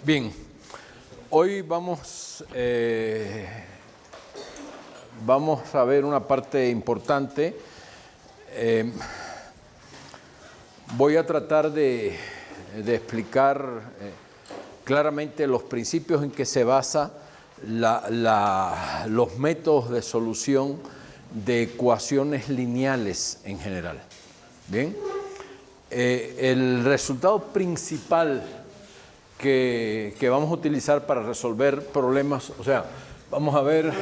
Bien, hoy vamos a ver una parte importante. Voy a tratar de explicar claramente los principios en que se basa los métodos de solución de ecuaciones lineales en general. Bien, el resultado principal que vamos a utilizar para resolver problemas, o sea, vamos a ver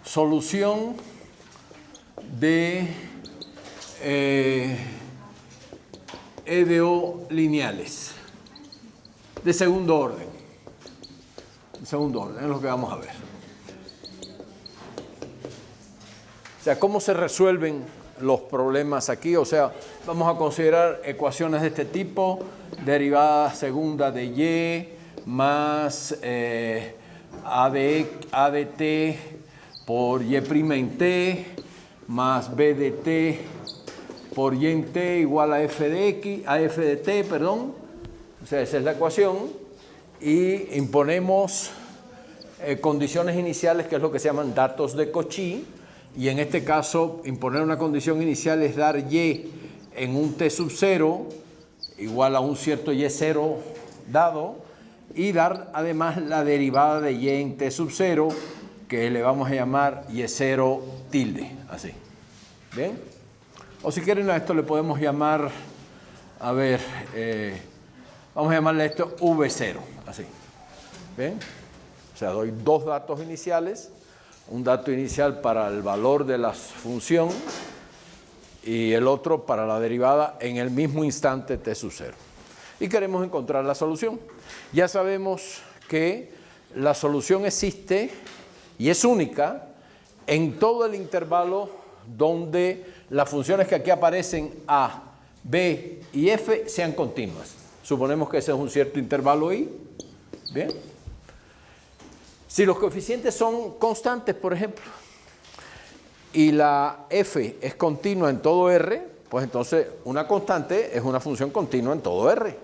solución de EDO lineales de segundo orden. Segundo orden es lo que vamos a ver. O sea, ¿cómo se resuelven los problemas aquí? O sea, vamos a considerar ecuaciones de este tipo: derivada segunda de y más a de t por y' en t más b de t por y en t igual a f de t, perdón. O sea, esa es la ecuación. Y imponemos condiciones iniciales, que es lo que se llaman datos de Cauchy. Y en este caso, imponer una condición inicial es dar y en un t sub 0 igual a un cierto y0 dado, y dar además la derivada de y en t sub 0, que le vamos a llamar y0 tilde, así. ¿Bien? O si quieren a esto le podemos llamar, a ver, vamos a llamarle a esto v0, así. ¿Bien? O sea, doy dos datos iniciales, un dato inicial para el valor de la función y el otro para la derivada en el mismo instante t sub 0. Y queremos encontrar la solución. Ya sabemos que la solución existe y es única en todo el intervalo donde las funciones que aquí aparecen a, b y f sean continuas. Suponemos que ese es un cierto intervalo i. Bien. Si los coeficientes son constantes, por ejemplo, y la f es continua en todo R, pues entonces una constante es una función continua en todo R.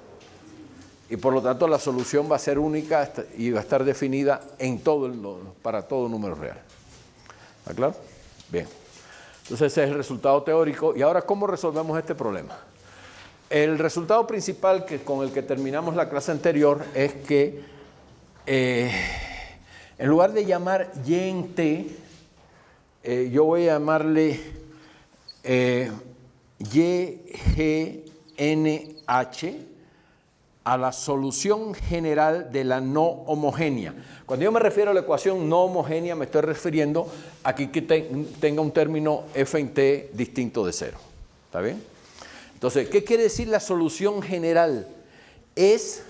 Y por lo tanto la solución va a ser única y va a estar definida en para todo número real. ¿Está claro? Bien. Entonces ese es el resultado teórico. Y ahora, ¿cómo resolvemos este problema? El resultado principal con el que terminamos la clase anterior es que en lugar de llamar y en t, yo voy a llamarle YGNH a la solución general de la no homogénea. Cuando yo me refiero a la ecuación no homogénea, me estoy refiriendo a que tenga un término f en t distinto de 0. ¿Está bien? Entonces, ¿qué quiere decir la solución general? Es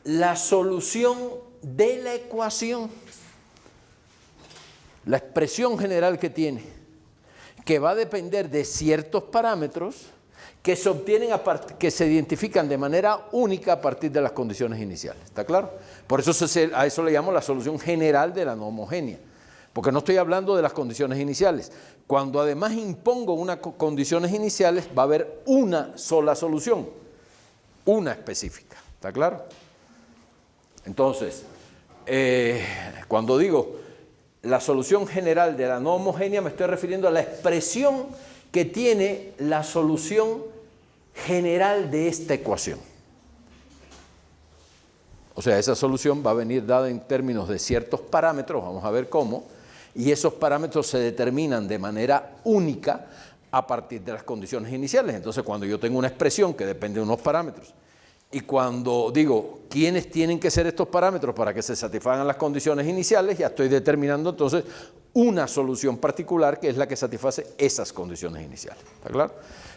la solución de la ecuación, la expresión general que tiene, que va a depender de ciertos parámetros que se obtienen que se identifican de manera única a partir de las condiciones iniciales. ¿Está claro? Por eso a eso le llamo la solución general de la no homogénea, porque no estoy hablando de las condiciones iniciales. Cuando además impongo unas condiciones iniciales, va a haber una sola solución, una específica. ¿Está claro? Entonces, cuando digo la solución general de la no homogénea, me estoy refiriendo a la expresión que tiene la solución general de esta ecuación. O sea, esa solución va a venir dada en términos de ciertos parámetros, vamos a ver cómo, y esos parámetros se determinan de manera única a partir de las condiciones iniciales. Entonces, cuando yo tengo una expresión que depende de unos parámetros, y cuando digo quiénes tienen que ser estos parámetros para que se satisfagan las condiciones iniciales, ya estoy determinando entonces una solución particular que es la que satisface esas condiciones iniciales. ¿Está claro?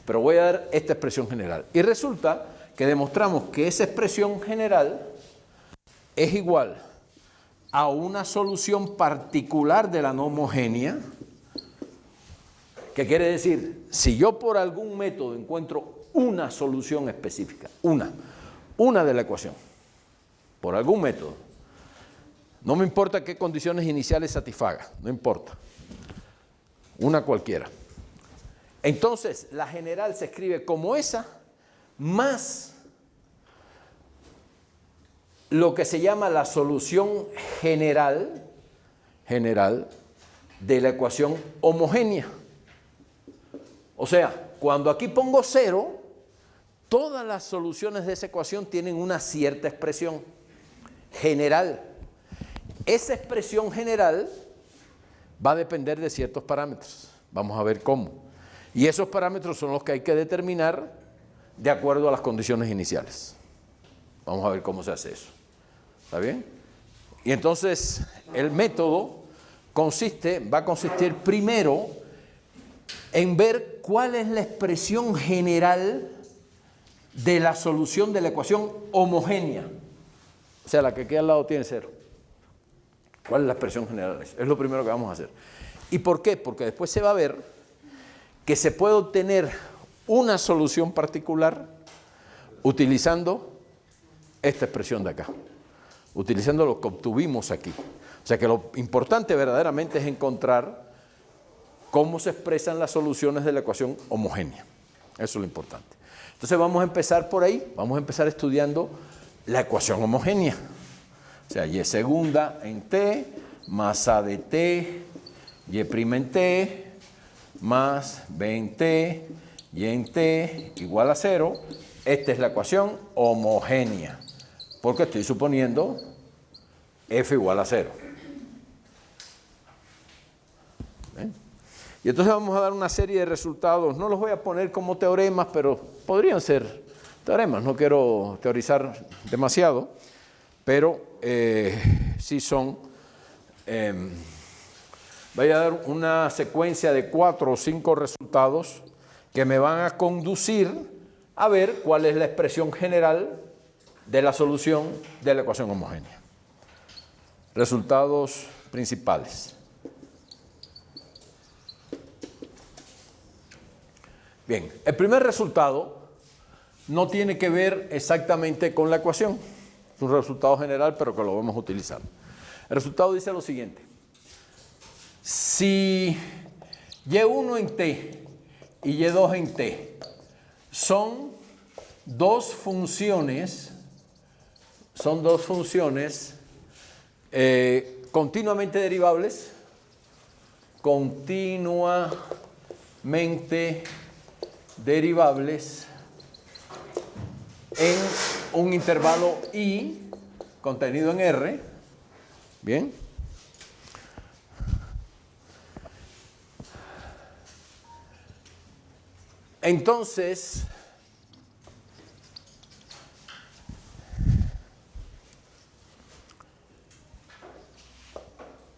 Pero voy a dar esta expresión general. Y resulta que demostramos que esa expresión general es igual a una solución particular de la no homogénea, que quiere decir, si yo por algún método encuentro una solución específica, una de la ecuación, por algún método, no me importa qué condiciones iniciales satisfaga, no importa, una cualquiera. Entonces, la general se escribe como esa, más lo que se llama la solución general de la ecuación homogénea. O sea, cuando aquí pongo 0, todas las soluciones de esa ecuación tienen una cierta expresión general. Esa expresión general va a depender de ciertos parámetros. Vamos a ver cómo. Y esos parámetros son los que hay que determinar de acuerdo a las condiciones iniciales. Vamos a ver cómo se hace eso. ¿Está bien? Y entonces el método va a consistir primero en ver cuál es la expresión general de la solución de la ecuación homogénea. O sea, la que queda al lado tiene 0. ¿Cuál es la expresión general? Es lo primero que vamos a hacer. ¿Y por qué? Porque después se va a ver que se puede obtener una solución particular utilizando esta expresión de acá, utilizando lo que obtuvimos aquí. O sea que lo importante verdaderamente es encontrar cómo se expresan las soluciones de la ecuación homogénea. Eso es lo importante. Entonces vamos a empezar por ahí, vamos a empezar estudiando la ecuación homogénea. O sea, y segunda en t más a de t, y' en t, más b en t, y en t igual a 0. Esta es la ecuación homogénea, porque estoy suponiendo f igual a 0. ¿Ven? Y entonces vamos a dar una serie de resultados. No los voy a poner como teoremas, pero podrían ser teoremas. No quiero teorizar demasiado, pero sí son... voy a dar una secuencia de 4 o 5 resultados que me van a conducir a ver cuál es la expresión general de la solución de la ecuación homogénea. Resultados principales. Bien, el primer resultado no tiene que ver exactamente con la ecuación. Es un resultado general, pero que lo vamos a utilizar. El resultado dice lo siguiente. Si y1 en t y y2 en t son dos funciones continuamente derivables, en un intervalo I contenido en R, ¿bien? Entonces,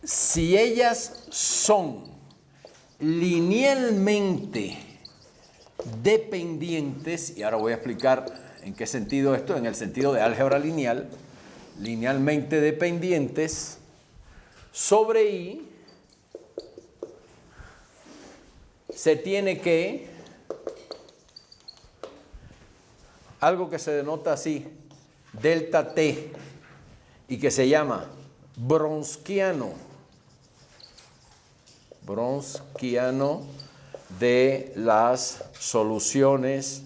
si ellas son linealmente dependientes, y ahora voy a explicar en qué sentido esto, en el sentido de álgebra lineal, linealmente dependientes sobre I, se tiene que, algo que se denota así, delta T, y que se llama Bronsquiano de las soluciones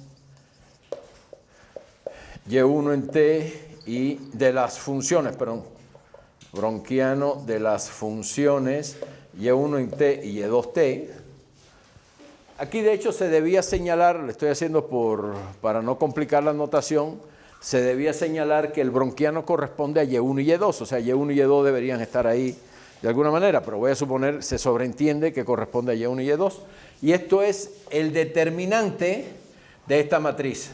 y1 en t y de las funciones, Bronsquiano de las funciones y1 en t y y2t. Aquí de hecho se debía señalar, le estoy haciendo para no complicar la notación, se debía señalar que el bronsquiano corresponde a y1 y y2, o sea, y1 y y2 deberían estar ahí de alguna manera, pero voy a suponer, se sobreentiende que corresponde a y1 y y2, y esto es el determinante de esta matriz,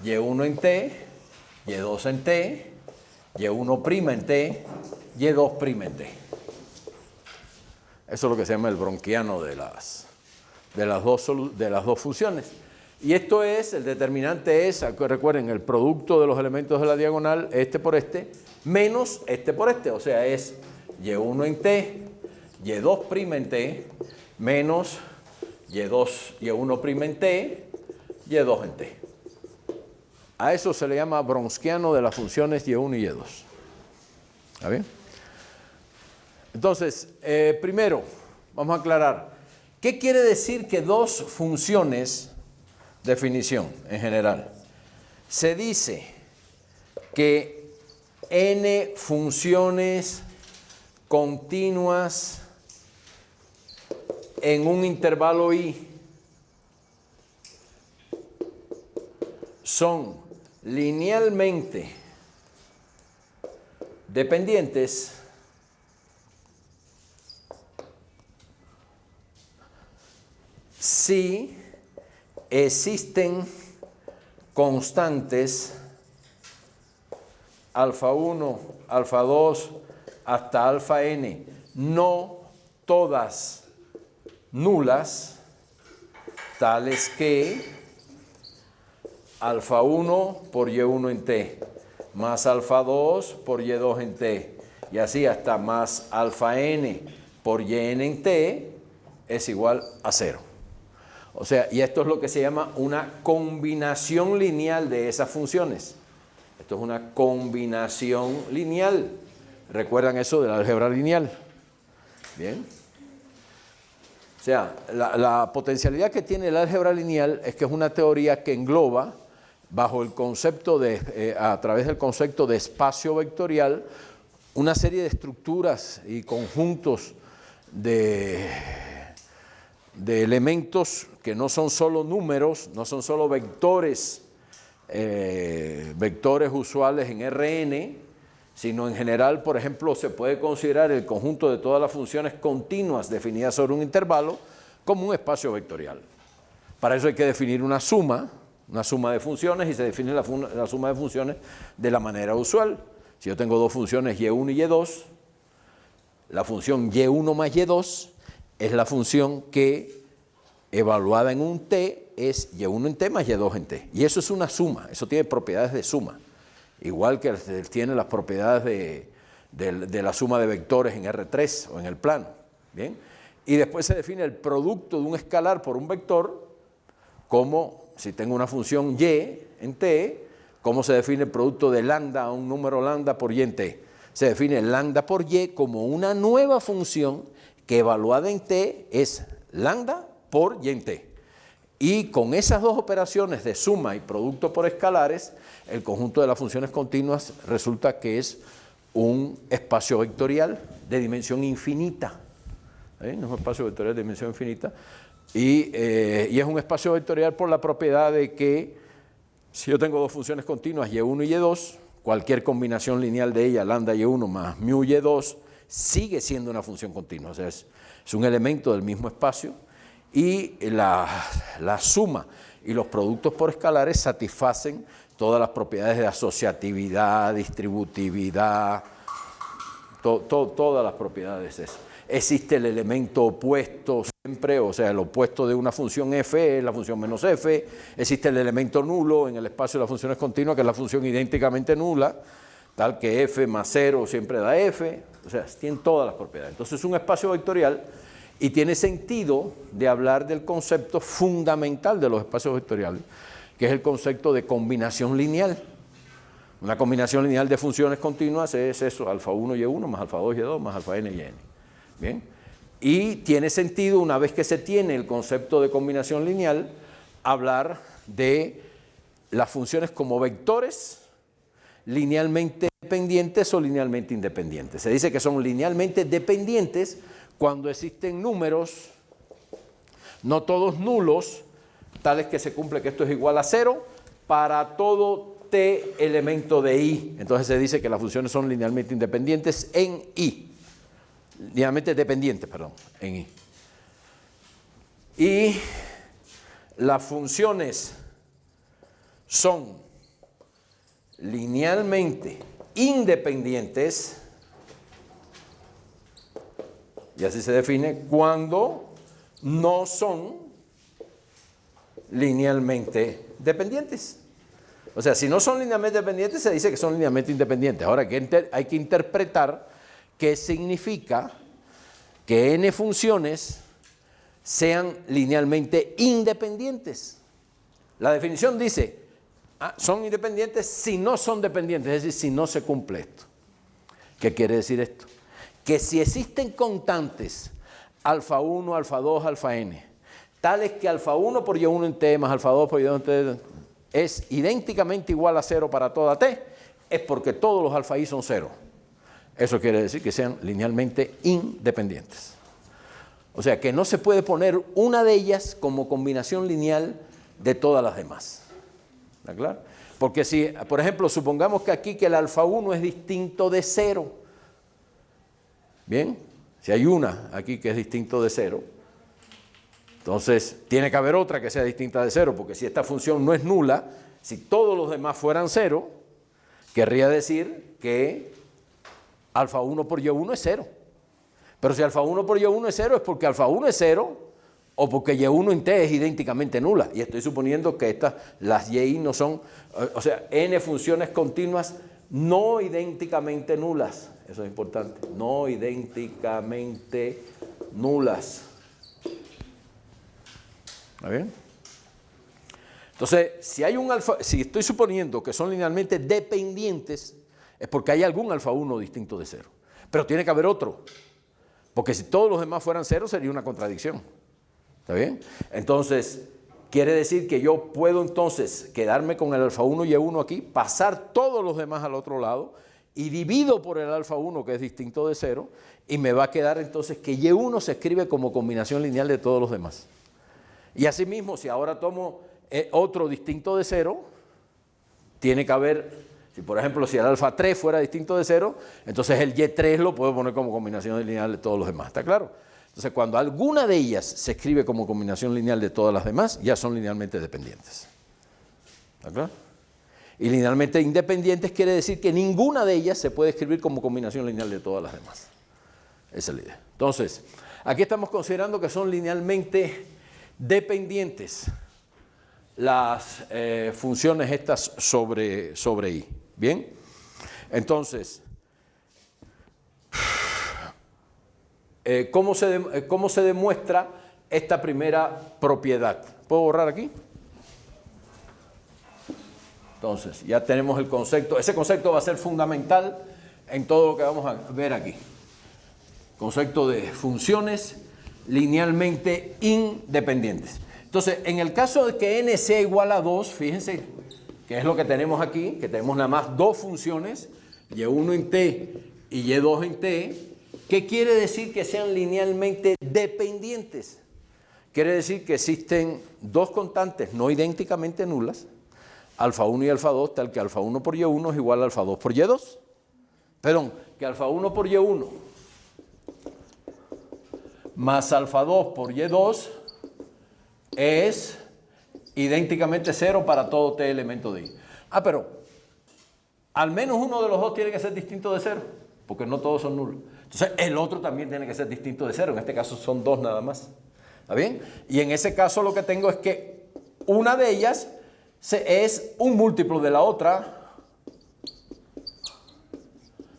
y1 en t, y2 en t, y1' en t, y2' en t. Eso es lo que se llama el bronsquiano de las dos funciones. Y esto es, el determinante es, recuerden, el producto de los elementos de la diagonal, este por este, menos este por este, o sea, es y1 en t, y2' en t, menos y1' en t, y2 en t. A eso se le llama bronsquiano de las funciones y1 y y2. ¿Está bien? Entonces, primero, vamos a aclarar, ¿qué quiere decir que dos funciones, definición en general? Se dice que n funciones continuas en un intervalo i son linealmente dependientes si existen constantes alfa 1, alfa 2 hasta alfa n, no todas nulas, tales que alfa 1 por y1 en t, más alfa 2 por y2 en t, y así hasta más alfa n por yn en t es igual a 0. O sea, y esto es lo que se llama una combinación lineal de esas funciones. Esto es una combinación lineal. ¿Recuerdan eso del álgebra lineal? Bien. O sea, la potencialidad que tiene el álgebra lineal es que es una teoría que engloba, bajo el concepto de, a través del concepto de espacio vectorial, una serie de estructuras y conjuntos de elementos que no son solo números, no son solo vectores, vectores usuales en Rn, sino en general, por ejemplo, se puede considerar el conjunto de todas las funciones continuas definidas sobre un intervalo como un espacio vectorial. Para eso hay que definir una suma de funciones, y se define la suma de funciones de la manera usual. Si yo tengo dos funciones y1 y y2, la función y1 más y2 es la función que, evaluada en un t, es y1 en t más y2 en t. Y eso es una suma, eso tiene propiedades de suma. Igual que tiene las propiedades de la suma de vectores en R3 o en el plano. ¿Bien? Y después se define el producto de un escalar por un vector, como si tengo una función y en t, cómo se define el producto de lambda a un número lambda por y en t. Se define lambda por y como una nueva función que evaluada en t es lambda por y en t. Y con esas dos operaciones de suma y producto por escalares, el conjunto de las funciones continuas resulta que es un espacio vectorial de dimensión infinita. No es un espacio vectorial de dimensión infinita. Y es un espacio vectorial por la propiedad de que si yo tengo dos funciones continuas, y1 y y2, cualquier combinación lineal de ellas, lambda y1 más mu y2, sigue siendo una función continua. O sea, es un elemento del mismo espacio. Y la suma y los productos por escalares satisfacen todas las propiedades de asociatividad, distributividad, todas las propiedades esas. Existe el elemento opuesto siempre, o sea, el opuesto de una función f es la función menos f. Existe el elemento nulo en el espacio de las funciones continuas, que es la función idénticamente nula, tal que f más 0 siempre da f. O sea, tienen todas las propiedades. Entonces es un espacio vectorial. Y tiene sentido de hablar del concepto fundamental de los espacios vectoriales, que es el concepto de combinación lineal. Una combinación lineal de funciones continuas es eso, alfa 1 y 1 más alfa 2 y 2 más alfa n y n. ¿Bien? Y tiene sentido, una vez que se tiene el concepto de combinación lineal, hablar de las funciones como vectores linealmente dependientes o linealmente independientes. Se dice que son linealmente dependientes cuando existen números, no todos nulos, tales que se cumple que esto es igual a 0, para todo t elemento de i. Entonces se dice que las funciones son linealmente independientes en i. Linealmente dependientes, perdón, en i. Y las funciones son linealmente independientes, y así se define, cuando no son linealmente dependientes. O sea, si no son linealmente dependientes, se dice que son linealmente independientes. Ahora hay que interpretar qué significa que n funciones sean linealmente independientes. La definición dice, son independientes si no son dependientes, es decir, si no se cumple esto. ¿Qué quiere decir esto? Que si existen constantes alfa 1, alfa 2, alfa n, tales que alfa 1 por y1 en t más alfa 2 por y2 en t es idénticamente igual a 0 para toda t, es porque todos los alfa i son 0. Eso quiere decir que sean linealmente independientes. O sea, que no se puede poner una de ellas como combinación lineal de todas las demás. ¿Está claro? Porque si, por ejemplo, supongamos que aquí que el alfa 1 es distinto de 0. Bien, si hay una aquí que es distinto de 0, entonces tiene que haber otra que sea distinta de 0, porque si esta función no es nula, si todos los demás fueran 0, querría decir que alfa 1 por y1 es 0. Pero si alfa 1 por y1 es 0 es porque alfa 1 es 0 o porque y1 en t es idénticamente nula. Y estoy suponiendo que las y no son, o sea, n funciones continuas no idénticamente nulas. Eso es importante. No idénticamente nulas. ¿Está bien? Entonces, si estoy suponiendo que son linealmente dependientes, es porque hay algún alfa 1 distinto de 0. Pero tiene que haber otro. Porque si todos los demás fueran 0, sería una contradicción. ¿Está bien? Entonces, quiere decir que yo puedo entonces quedarme con el alfa 1 y y1 aquí, pasar todos los demás al otro lado, y divido por el alfa 1, que es distinto de 0, y me va a quedar entonces que y1 se escribe como combinación lineal de todos los demás. Y asimismo, si ahora tomo otro distinto de 0, tiene que haber... Si, por ejemplo, si el alfa 3 fuera distinto de 0, entonces el y3 lo puedo poner como combinación lineal de todos los demás. ¿Está claro? Entonces, cuando alguna de ellas se escribe como combinación lineal de todas las demás, ya son linealmente dependientes. ¿Está claro? Y linealmente independientes quiere decir que ninguna de ellas se puede escribir como combinación lineal de todas las demás. Esa es la idea. Entonces, aquí estamos considerando que son linealmente dependientes las funciones estas sobre i. ¿Bien? Entonces, ¿cómo se demuestra esta primera propiedad? ¿Puedo borrar aquí? Entonces, ya tenemos el concepto. Ese concepto va a ser fundamental en todo lo que vamos a ver aquí. Concepto de funciones linealmente independientes. Entonces, en el caso de que n sea igual a 2, fíjense que es lo que tenemos aquí, que tenemos nada más dos funciones, y1 en t y y2 en t, ¿qué quiere decir que sean linealmente dependientes? Quiere decir que existen dos constantes no idénticamente nulas, alfa 1 y alfa 2, tal que alfa 1 por y1 es igual a alfa 2 por y2. Perdón, que alfa 1 por y1 más alfa 2 por y2 es idénticamente 0 para todo t elemento de i. Pero al menos uno de los dos tiene que ser distinto de 0, porque no todos son nulos. Entonces el otro también tiene que ser distinto de 0, en este caso son dos nada más. ¿Está bien? Y en ese caso lo que tengo es que una de ellas es un múltiplo de la otra.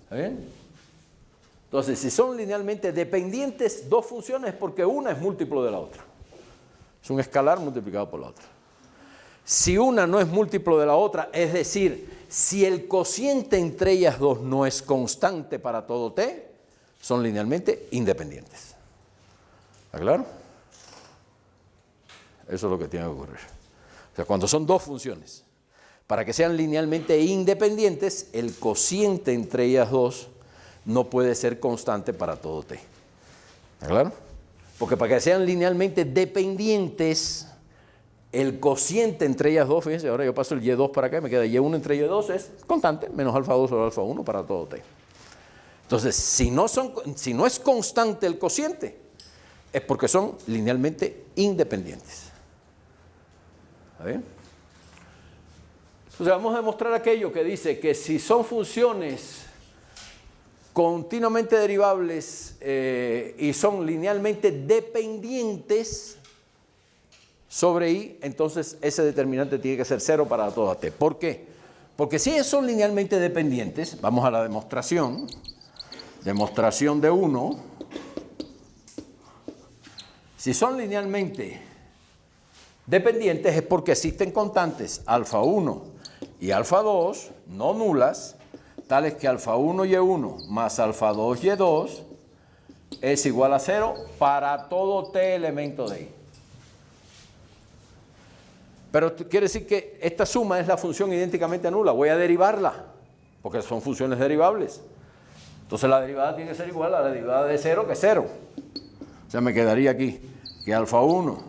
¿Está bien? Entonces, si son linealmente dependientes dos funciones, porque una es múltiplo de la otra. Es un escalar multiplicado por la otra. Si una no es múltiplo de la otra, es decir, si el cociente entre ellas dos no es constante para todo t, son linealmente independientes. ¿Está claro? Eso es lo que tiene que ocurrir. O sea, cuando son dos funciones, para que sean linealmente independientes, el cociente entre ellas dos no puede ser constante para todo t. ¿Está claro? Porque para que sean linealmente dependientes, el cociente entre ellas dos, fíjense, ahora yo paso el y2 para acá y me queda y1 entre y2 es constante, menos alfa 2 sobre alfa 1 para todo t. Entonces, si no es constante el cociente, es porque son linealmente independientes. ¿Está bien? Entonces, vamos a demostrar aquello que dice que si son funciones continuamente derivables y son linealmente dependientes sobre i, entonces ese determinante tiene que ser 0 para toda t. ¿Por qué? Porque si son linealmente dependientes, vamos a la demostración. Demostración de 1. Si son linealmente dependientes es porque existen constantes alfa 1 y alfa 2 no nulas, tales que alfa 1 y1 más alfa 2 y2 es igual a 0 para todo t elemento de i. Pero quiere decir que esta suma es la función idénticamente nula. Voy a derivarla. porque son funciones derivables. Entonces la derivada tiene que ser igual a la derivada de 0, que es 0. O sea, me quedaría aquí que alfa 1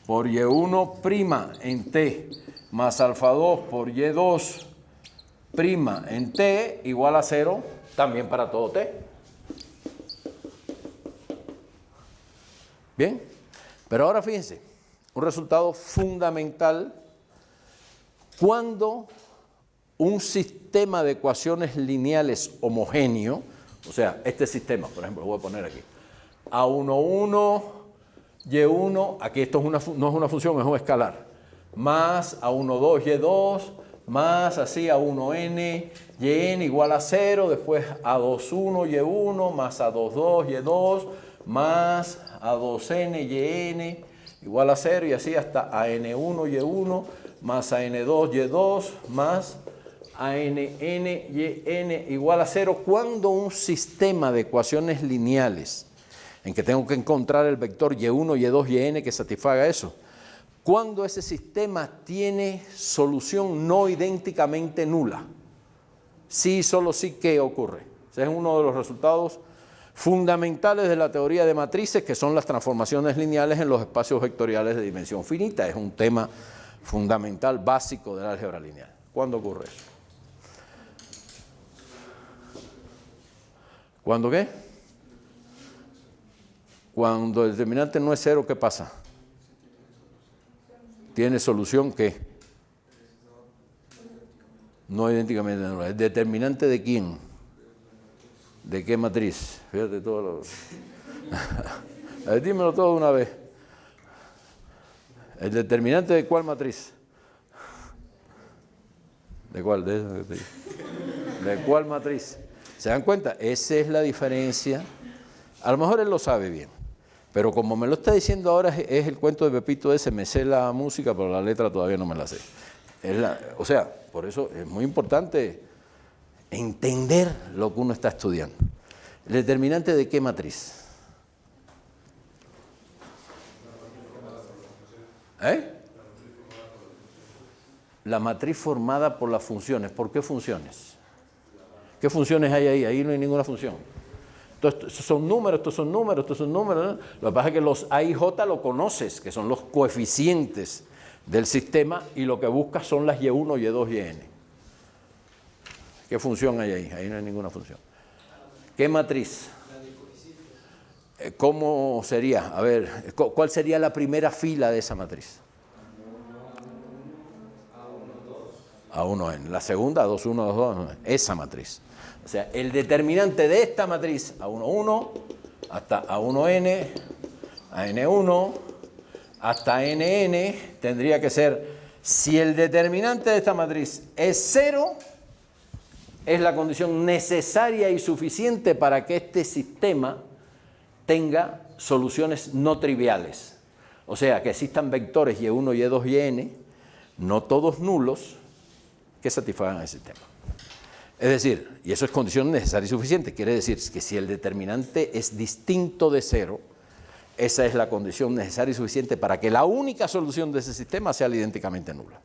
por y1' en t más alfa 2 por y2' en t igual a 0 también para todo t. Bien, pero ahora fíjense, un resultado fundamental cuando un sistema de ecuaciones lineales homogéneo, o sea, este sistema, por ejemplo, lo voy a poner aquí, A11, Y1, aquí esto no es una función, es un escalar, más A12, Y2, más así A1n, Yn igual a 0, después A21, Y1, más A22, Y2, más A2n, Yn igual a 0 y así hasta AN1, Y1, más AN2, Y2, más ANN, Yn igual a 0, cuando un sistema de ecuaciones lineales en que tengo que encontrar el vector Y1, Y2, Yn que satisfaga eso, cuando ese sistema tiene solución no idénticamente nula, sí, solo sí, ¿qué ocurre? Ese es uno de los resultados fundamentales de la teoría de matrices, que son las transformaciones lineales en los espacios vectoriales de dimensión finita. Es un tema fundamental, básico del álgebra lineal. ¿Cuándo ocurre eso? ¿Cuándo qué? Cuando el determinante no es 0, ¿qué pasa? ¿Tiene solución qué? No idénticamente nula. ¿El determinante de quién? ¿De qué matriz? Fíjate todo lo... A ver, dímelo todo de una vez. ¿El determinante de cuál matriz? ¿De cuál? ¿De cuál matriz? ¿Se dan cuenta? Esa es la diferencia. A lo mejor él lo sabe bien, pero como me lo está diciendo ahora es el cuento de Pepito ese, me sé la música, pero la letra todavía no me la sé. O sea, por eso es muy importante entender lo que uno está estudiando. ¿El determinante de qué matriz? La matriz formada por las funciones. ¿Por qué funciones? ¿Qué funciones hay ahí? Ahí no hay ninguna función. Entonces, estos son números, estos son números, estos son números, ¿no? Lo que pasa es que los A y J lo conoces, que son los coeficientes del sistema, y lo que buscas son las Y1, Y2, Yn. ¿Qué función hay ahí? Ahí no hay ninguna función. ¿Qué matriz? ¿Cómo sería? A ver, ¿cuál sería la primera fila de esa matriz? A1n. La segunda, A21, A22, esa matriz. O sea, el determinante de esta matriz, A11, hasta A1n, AN1, hasta ANN, tendría que ser, si el determinante de esta matriz es 0, es la condición necesaria y suficiente para que este sistema tenga soluciones no triviales. O sea, que existan vectores Y1, Y2, Yn, no todos nulos, que satisfagan el sistema. Es decir, y eso es condición necesaria y suficiente, quiere decir que si el determinante es distinto de 0, esa es la condición necesaria y suficiente para que la única solución de ese sistema sea idénticamente nula.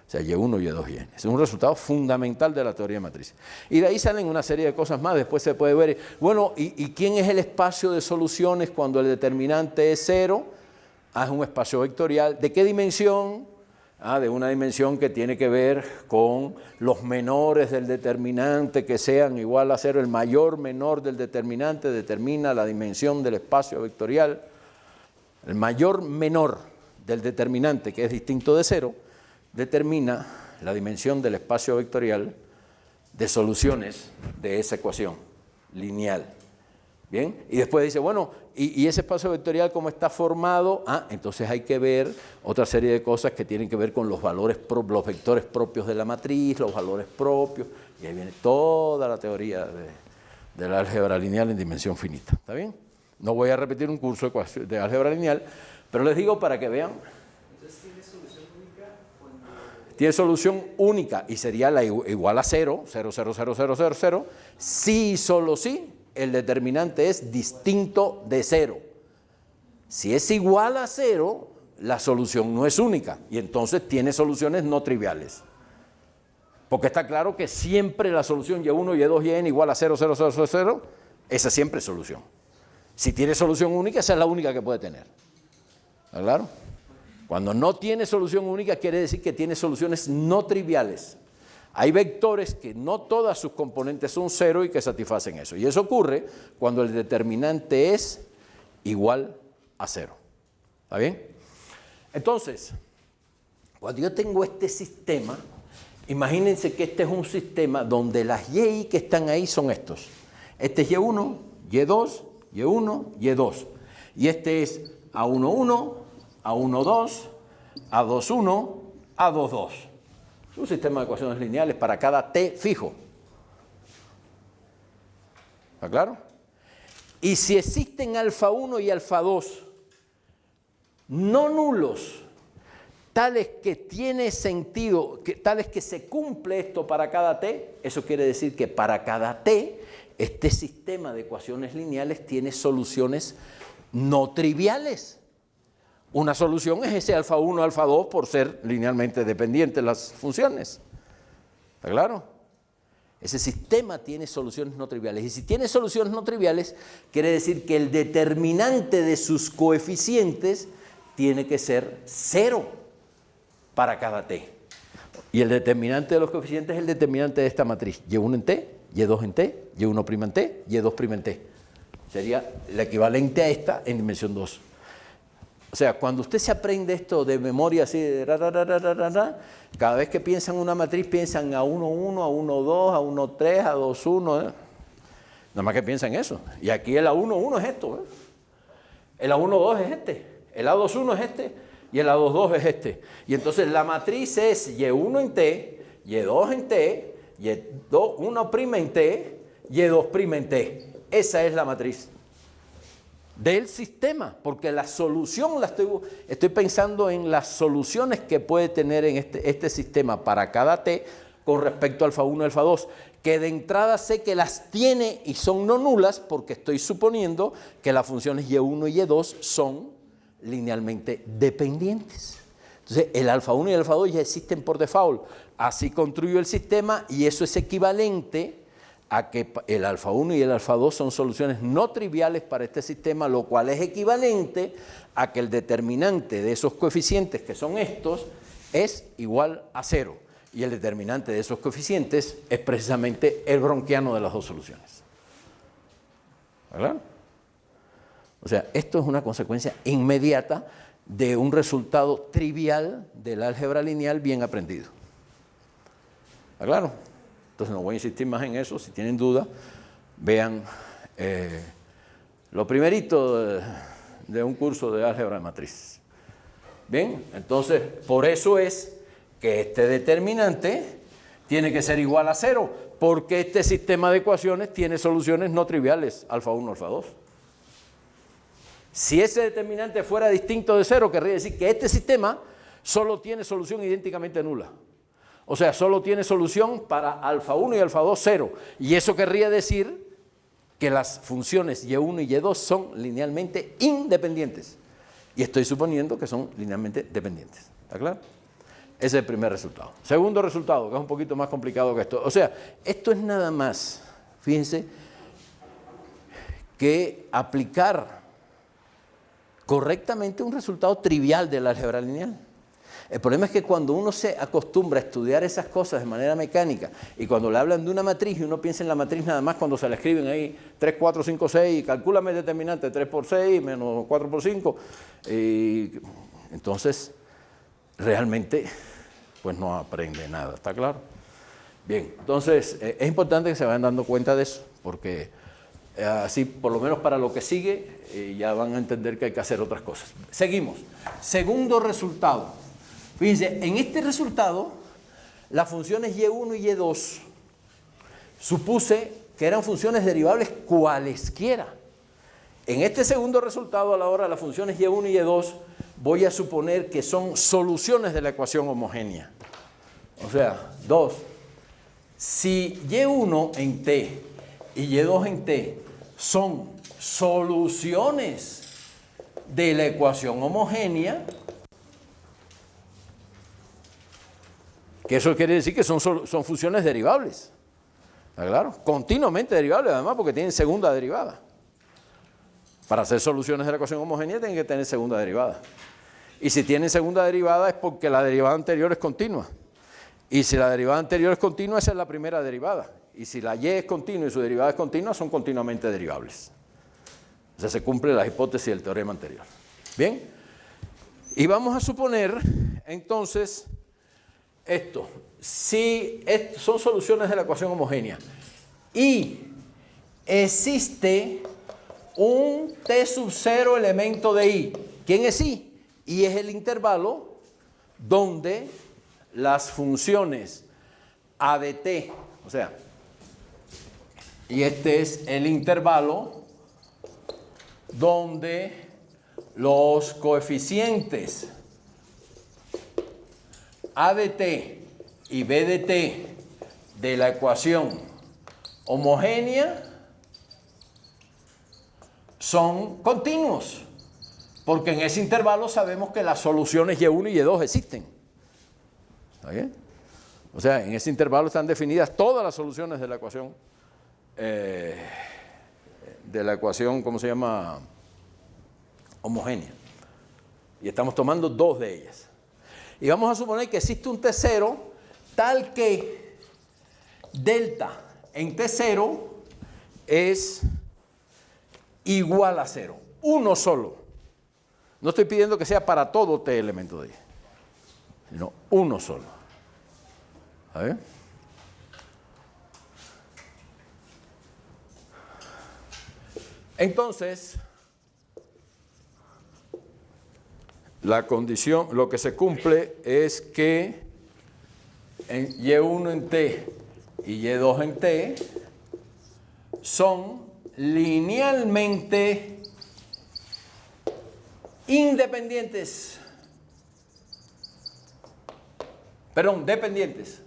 O sea, Y1, Y2, Yn. Es un resultado fundamental de la teoría de matrices. Y de ahí salen una serie de cosas más. Después se puede ver, bueno, ¿y quién es el espacio de soluciones cuando el determinante es 0? Es un espacio vectorial. ¿De qué dimensión? De una dimensión que tiene que ver con los menores del determinante que sean igual a 0. El mayor menor del determinante determina la dimensión del espacio vectorial. El mayor menor del determinante, que es distinto de 0, determina la dimensión del espacio vectorial de soluciones de esa ecuación lineal. ¿Bien? Y después dice, bueno, ¿y ese espacio vectorial cómo está formado? Entonces hay que ver otra serie de cosas que tienen que ver con los valores, los vectores propios de la matriz, los valores propios, y ahí viene toda la teoría del álgebra lineal en dimensión finita. ¿Está bien? No voy a repetir un curso de álgebra lineal, pero les digo para que vean. Entonces, ¿tiene solución única? Tiene solución única y sería la igual a 0, 0, 0, 0, 0, 0, 0, sí y solo sí el determinante es distinto de 0. Si es igual a 0, la solución no es única y entonces tiene soluciones no triviales. Porque está claro que siempre la solución y1, y2, y n igual a 0, 0, 0, 0, 0, esa siempre es solución. Si tiene solución única, esa es la única que puede tener. ¿Está claro? Cuando no tiene solución única, quiere decir que tiene soluciones no triviales. Hay vectores que no todas sus componentes son 0 y que satisfacen eso. Y eso ocurre cuando el determinante es igual a 0. ¿Está bien? Entonces, cuando yo tengo este sistema, imagínense que este es un sistema donde las y que están ahí son estos. Este es y1, y2, y1, y2. Y este es a11, a12, a21, a22. Es un sistema de ecuaciones lineales para cada t fijo. ¿Está claro? Y si existen alfa 1 y alfa 2 no nulos, tales que tiene sentido, tales que se cumple esto para cada t, eso quiere decir que para cada t, este sistema de ecuaciones lineales tiene soluciones no triviales. Una solución es ese alfa 1, alfa 2 por ser linealmente dependientes las funciones. ¿Está claro? Ese sistema tiene soluciones no triviales. Y si tiene soluciones no triviales, quiere decir que el determinante de sus coeficientes tiene que ser 0 para cada t. Y el determinante de los coeficientes es el determinante de esta matriz. Y1 en t, y2 en t, y1' en t, y2' en t. Sería el equivalente a esta en dimensión 2. O sea, cuando usted se aprende esto de memoria así, cada vez que piensan en una matriz, piensan a 1,1, a 1,2, a 1,3, a 2,1. Nada más que piensan eso. Y aquí el A11 es esto. El A12 es este. El A21 es este. Y el A22 es este. Y entonces la matriz es Y1 en T, Y2 en T, Y1' en T, Y2' en T. Esa es la matriz del sistema, porque la solución estoy pensando en las soluciones que puede tener en este sistema para cada t con respecto a alfa 1 y alfa 2, que de entrada sé que las tiene y son no nulas porque estoy suponiendo que las funciones y1 y y2 son linealmente dependientes. Entonces el alfa 1 y el alfa 2 ya existen por default, así construyo el sistema y eso es equivalente a que el alfa 1 y el alfa 2 son soluciones no triviales para este sistema, lo cual es equivalente a que el determinante de esos coeficientes, que son estos, es igual a 0. Y el determinante de esos coeficientes es precisamente el bronquiano de las dos soluciones. ¿Verdad? O sea, esto es una consecuencia inmediata de un resultado trivial del álgebra lineal bien aprendido. ¿Está claro? Entonces no voy a insistir más en eso. Si tienen duda, vean lo primerito de un curso de álgebra de matrices. Bien, entonces por eso es que este determinante tiene que ser igual a 0, porque este sistema de ecuaciones tiene soluciones no triviales, alfa 1, alfa 2. Si ese determinante fuera distinto de 0, querría decir que este sistema solo tiene solución idénticamente nula. O sea, solo tiene solución para alfa 1 y alfa 2, 0. Y eso querría decir que las funciones y1 y y2 son linealmente independientes. Y estoy suponiendo que son linealmente dependientes. ¿Está claro? Ese es el primer resultado. Segundo resultado, que es un poquito más complicado que esto. O sea, esto es nada más, fíjense, que aplicar correctamente un resultado trivial del álgebra lineal. El problema es que cuando uno se acostumbra a estudiar esas cosas de manera mecánica y cuando le hablan de una matriz y uno piensa en la matriz nada más cuando se la escriben ahí 3, 4, 5, 6, calcúlame el determinante 3 por 6 menos 4 por 5, y entonces realmente pues no aprende nada, ¿está claro? Bien, entonces es importante que se vayan dando cuenta de eso, porque así por lo menos para lo que sigue ya van a entender que hay que hacer otras cosas. Seguimos. Segundo resultado. Fíjense, en este resultado, las funciones y1 y y2 supuse que eran funciones derivables cualesquiera. En este segundo resultado, a la hora de las funciones y1 y y2, voy a suponer que son soluciones de la ecuación homogénea. O sea, 2. Si y1 en t y y2 en t son soluciones de la ecuación homogénea, Que eso quiere decir que son funciones derivables. ¿Está claro? Continuamente derivables, además, porque tienen segunda derivada. Para hacer soluciones de la ecuación homogénea tienen que tener segunda derivada. Y si tienen segunda derivada es porque la derivada anterior es continua. Y si la derivada anterior es continua, esa es la primera derivada. Y si la y es continua y su derivada es continua, son continuamente derivables. O sea, se cumple la hipótesis del teorema anterior. Bien. Y vamos a suponer, entonces, esto. Si son soluciones de la ecuación homogénea y existe un t sub 0 elemento de i. ¿Quién es i? I es el intervalo donde las funciones a de t, o sea, y este es el intervalo donde los coeficientes a de t y b de t de la ecuación homogénea son continuos, porque en ese intervalo sabemos que las soluciones y1 y y2 existen. ¿Está bien? O sea, en ese intervalo están definidas todas las soluciones de la ecuación, ¿cómo se llama? Homogénea. Y estamos tomando dos de ellas. Y vamos a suponer que existe un T0 tal que delta en T0 es igual a 0. Uno solo. No estoy pidiendo que sea para todo T elemento de I, sino uno solo. ¿Está bien? Entonces, la condición, lo que se cumple es que en Y1 en T y Y2 en T son linealmente independientes. Perdón, dependientes.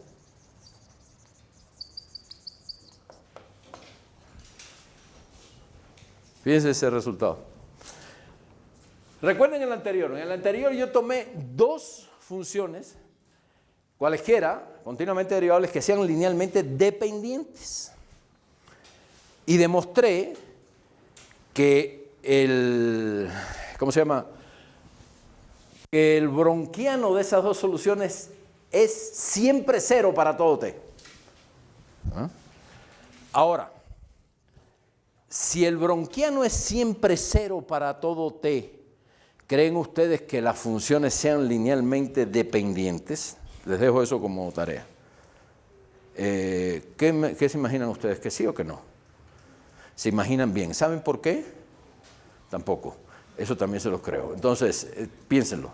Fíjense ese resultado. Recuerden el anterior. En el anterior yo tomé dos funciones, cualesquiera, continuamente derivables, que sean linealmente dependientes. Y demostré que ¿cómo se llama? Que el bronquiano de esas dos soluciones es siempre cero para todo T. ¿Ah? Ahora, si el bronquiano es siempre cero para todo T, ¿creen ustedes que las funciones sean linealmente dependientes? Les dejo eso como tarea. ¿Qué se imaginan ustedes? ¿Que sí o que no? ¿Se imaginan bien? ¿Saben por qué? Tampoco. Eso también se los creo. Entonces, piénsenlo.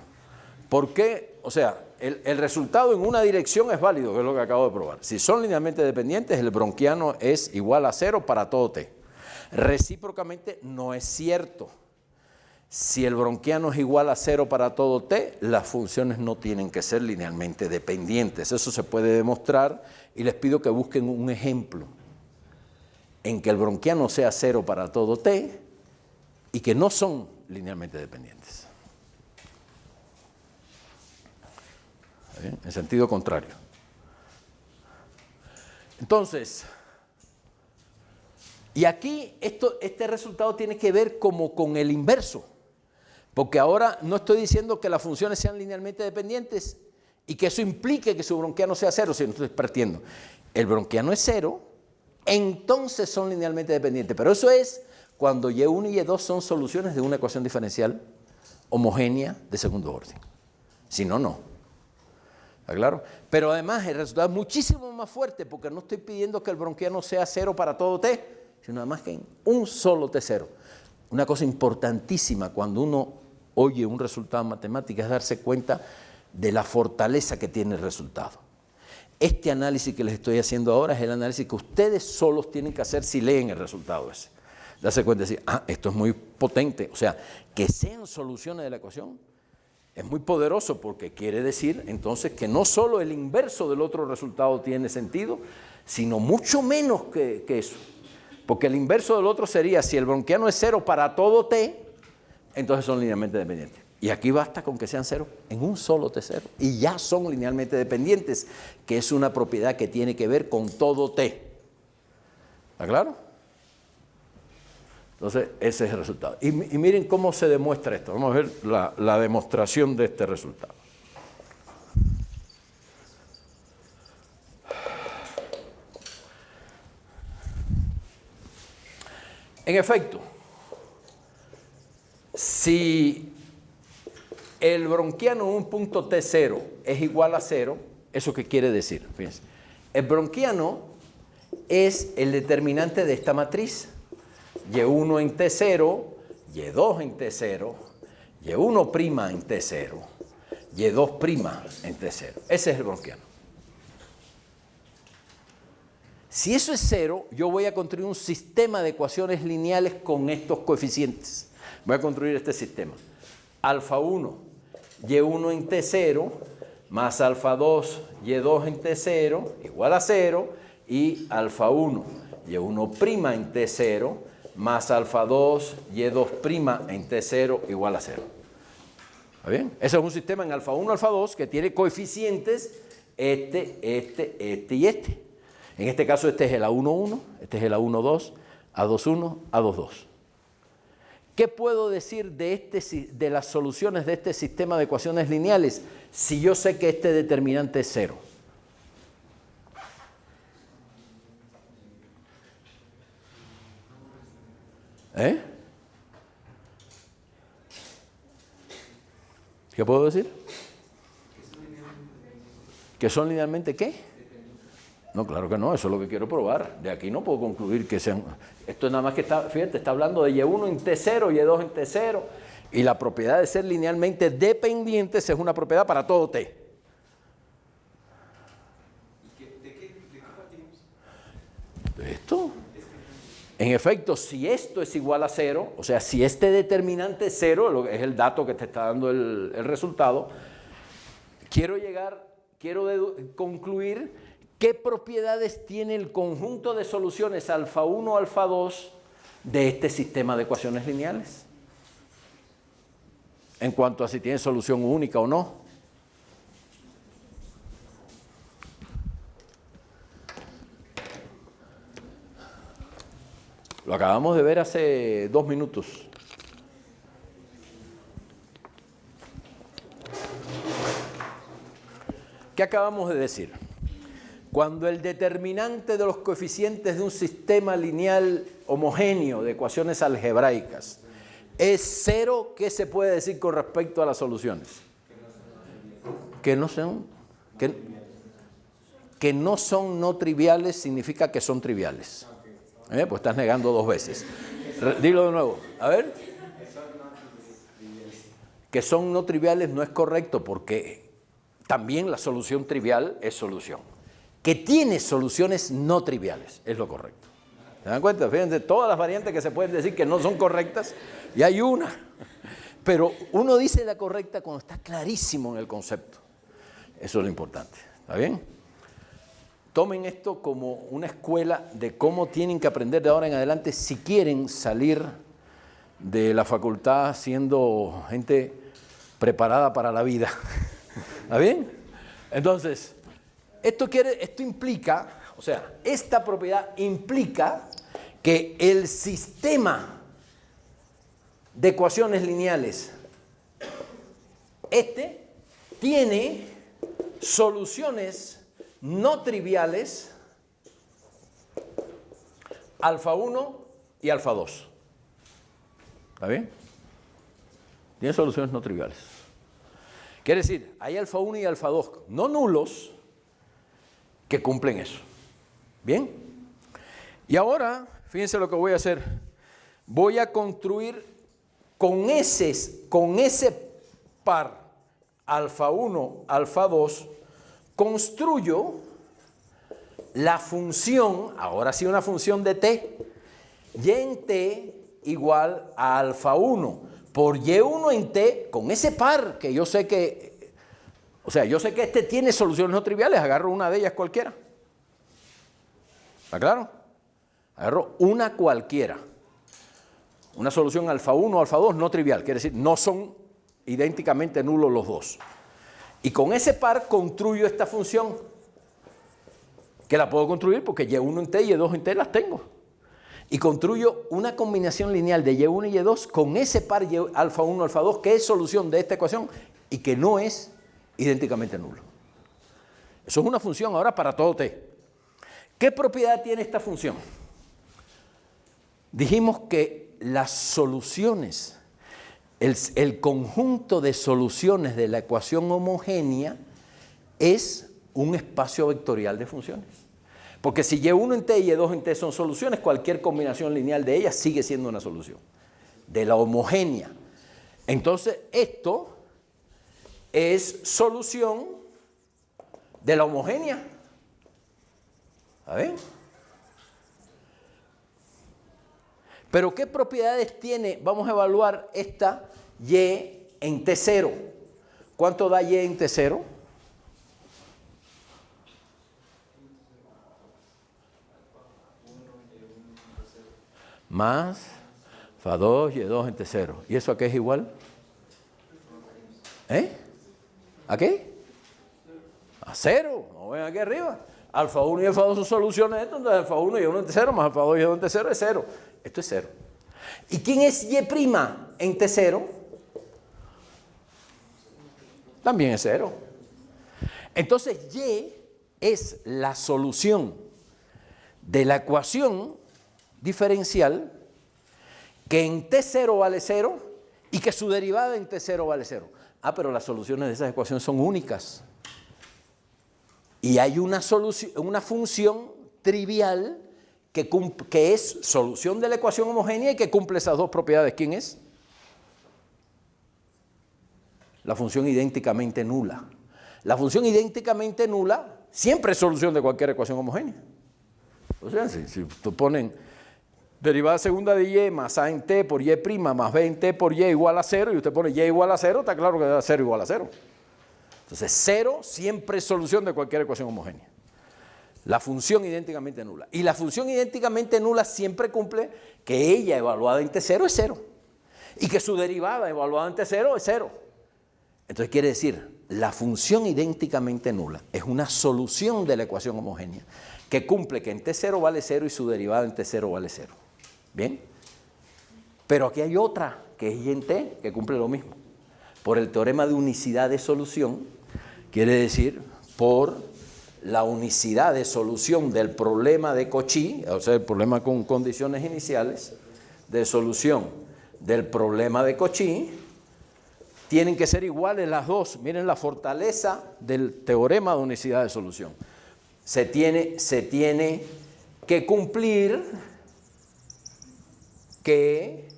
¿Por qué? O sea, el resultado en una dirección es válido, que es lo que acabo de probar. Si son linealmente dependientes, el bronquiano es igual a cero para todo T. Recíprocamente no es cierto. Si el bronquiano es igual a cero para todo T, las funciones no tienen que ser linealmente dependientes. Eso se puede demostrar y les pido que busquen un ejemplo en que el bronquiano sea cero para todo T y que no son linealmente dependientes. ¿Bien? En sentido contrario. Entonces, y aquí este resultado tiene que ver como con el inverso, porque ahora no estoy diciendo que las funciones sean linealmente dependientes y que eso implique que su bronquiano sea cero, sino estoy partiendo. El bronquiano es cero, entonces son linealmente dependientes, pero eso es cuando Y1 y Y2 son soluciones de una ecuación diferencial homogénea de segundo orden. Si no, no. ¿Está claro? Pero además el resultado es muchísimo más fuerte porque no estoy pidiendo que el bronquiano sea cero para todo T, sino nada más que en un solo T0. Una cosa importantísima cuando uno oye un resultado matemático es darse cuenta de la fortaleza que tiene el resultado. Este análisis que les estoy haciendo ahora es el análisis que ustedes solos tienen que hacer si leen el resultado ese. Darse cuenta y decir, esto es muy potente. O sea, que sean soluciones de la ecuación es muy poderoso porque quiere decir entonces que no solo el inverso del otro resultado tiene sentido, sino mucho menos que eso. Porque el inverso del otro sería, si el bronquiano es cero para todo T, entonces son linealmente dependientes. Y aquí basta con que sean cero en un solo T0. Y ya son linealmente dependientes, que es una propiedad que tiene que ver con todo T. ¿Está claro? Entonces, ese es el resultado. Y miren cómo se demuestra esto. Vamos a ver la demostración de este resultado. En efecto, si el bronquiano en un punto T0 es igual a 0, ¿eso qué quiere decir? Fíjense, el bronquiano es el determinante de esta matriz. Y1 en T0, Y2 en T0, Y1' en T0, Y2' en T0. Ese es el bronquiano. Si eso es 0, yo voy a construir un sistema de ecuaciones lineales con estos coeficientes. Voy a construir este sistema. Alfa 1, Y1 en T0, más alfa 2, Y2 en T0, igual a 0, y alfa 1, Y1' en T0, más alfa 2, Y2' en T0, igual a 0. ¿Está bien? Ese es un sistema en alfa 1, alfa 2, que tiene coeficientes este y este. En este caso, este es el A11, este es el A12, A21, A22. ¿Qué puedo decir de las soluciones de este sistema de ecuaciones lineales si yo sé que este determinante es 0? ¿Qué puedo decir? ¿Que son linealmente qué? No, claro que no, eso es lo que quiero probar. De aquí no puedo concluir que sean... Esto es nada más que está, fíjate, está hablando de Y1 en T0, Y2 en T0, y la propiedad de ser linealmente dependientes es una propiedad para todo T. ¿De qué partimos? ¿De esto? En efecto, si esto es igual a 0, o sea, si este determinante es 0, es el dato que te está dando el resultado, quiero concluir qué propiedades tiene el conjunto de soluciones alfa 1, alfa 2 de este sistema de ecuaciones lineales. En cuanto a si tiene solución única o no. Lo acabamos de ver hace 2 minutos. ¿Qué acabamos de decir? Cuando el determinante de los coeficientes de un sistema lineal homogéneo de ecuaciones algebraicas es 0, ¿qué se puede decir con respecto a las soluciones? Que no son no triviales significa que son triviales. Pues estás negando 2 veces. Dilo de nuevo. A ver. Que son no triviales no es correcto porque también la solución trivial es solución. Que tiene soluciones no triviales es lo correcto. ¿Se dan cuenta? Fíjense, todas las variantes que se pueden decir que no son correctas, y hay una. Pero uno dice la correcta cuando está clarísimo en el concepto. Eso es lo importante. ¿Está bien? Tomen esto como una escuela de cómo tienen que aprender de ahora en adelante si quieren salir de la facultad siendo gente preparada para la vida. ¿Está bien? Entonces, esto implica, o sea, esta propiedad implica que el sistema de ecuaciones lineales, tiene soluciones no triviales alfa 1 y alfa 2. ¿Está bien? Tiene soluciones no triviales. Quiere decir, hay alfa 1 y alfa 2 no nulos que cumplen eso. ¿Bien? Y ahora, fíjense lo que voy a hacer. Voy a construir con ese par alfa 1, alfa 2, construyo la función, ahora sí una función de t, y en t igual a alfa 1 por y1 en t, con ese par que yo sé que, o sea, yo sé que este tiene soluciones no triviales, agarro una de ellas cualquiera. ¿Está claro? Agarro una cualquiera. Una solución alfa 1 o alfa 2 no trivial, quiere decir no son idénticamente nulos los dos. Y con ese par construyo esta función, que la puedo construir porque Y1 en T y Y2 en T las tengo. Y construyo una combinación lineal de Y1 y Y2 con ese par alfa 1, alfa 2, que es solución de esta ecuación y que no es idénticamente nulo. Eso es una función ahora para todo T. ¿Qué propiedad tiene esta función? Dijimos que las soluciones, el conjunto de soluciones de la ecuación homogénea es un espacio vectorial de funciones. Porque si Y1 en T y Y2 en T son soluciones, cualquier combinación lineal de ellas sigue siendo una solución de la homogénea. Entonces, esto es solución de la homogénea. ¿A ver? Pero ¿qué propiedades tiene? Vamos a evaluar esta Y en T0. ¿Cuánto da Y en T0? Más Fa2, Y2 en T0. ¿Y eso a qué es igual? ¿A qué? A 0. No ven aquí arriba. Alfa 1 y alfa 2 son soluciones de esto, entonces alfa 1 y 1 en T0 más alfa 2 y 2 en T0 es 0. Esto es 0. ¿Y quién es Y' en T0? También es 0. Entonces Y es la solución de la ecuación diferencial que en T0 vale 0 y que su derivada en T0 vale 0. Ah, pero las soluciones de esas ecuaciones son únicas. Y hay una función trivial que es solución de la ecuación homogénea y que cumple esas dos propiedades. ¿Quién es? La función idénticamente nula. La función idénticamente nula siempre es solución de cualquier ecuación homogénea. O sea, si tú ponen derivada segunda de Y más A en T por Y' más B en T por Y igual a 0 y usted pone Y igual a 0, está claro que da 0 igual a 0. Entonces 0 siempre es solución de cualquier ecuación homogénea. La función idénticamente nula. Y la función idénticamente nula siempre cumple que ella evaluada en T0 es 0. Y que su derivada evaluada en T0 es 0. Entonces quiere decir, la función idénticamente nula es una solución de la ecuación homogénea que cumple que en T0 vale 0 y su derivada en T0 vale 0. ¿Bien? Pero aquí hay otra, que es Y en T, que cumple lo mismo. Por el teorema de unicidad de solución, quiere decir por la unicidad de solución del problema de Cauchy, o sea, el problema con condiciones iniciales, de solución del problema de Cauchy, tienen que ser iguales las dos. Miren la fortaleza del teorema de unicidad de solución. Se tiene que cumplir que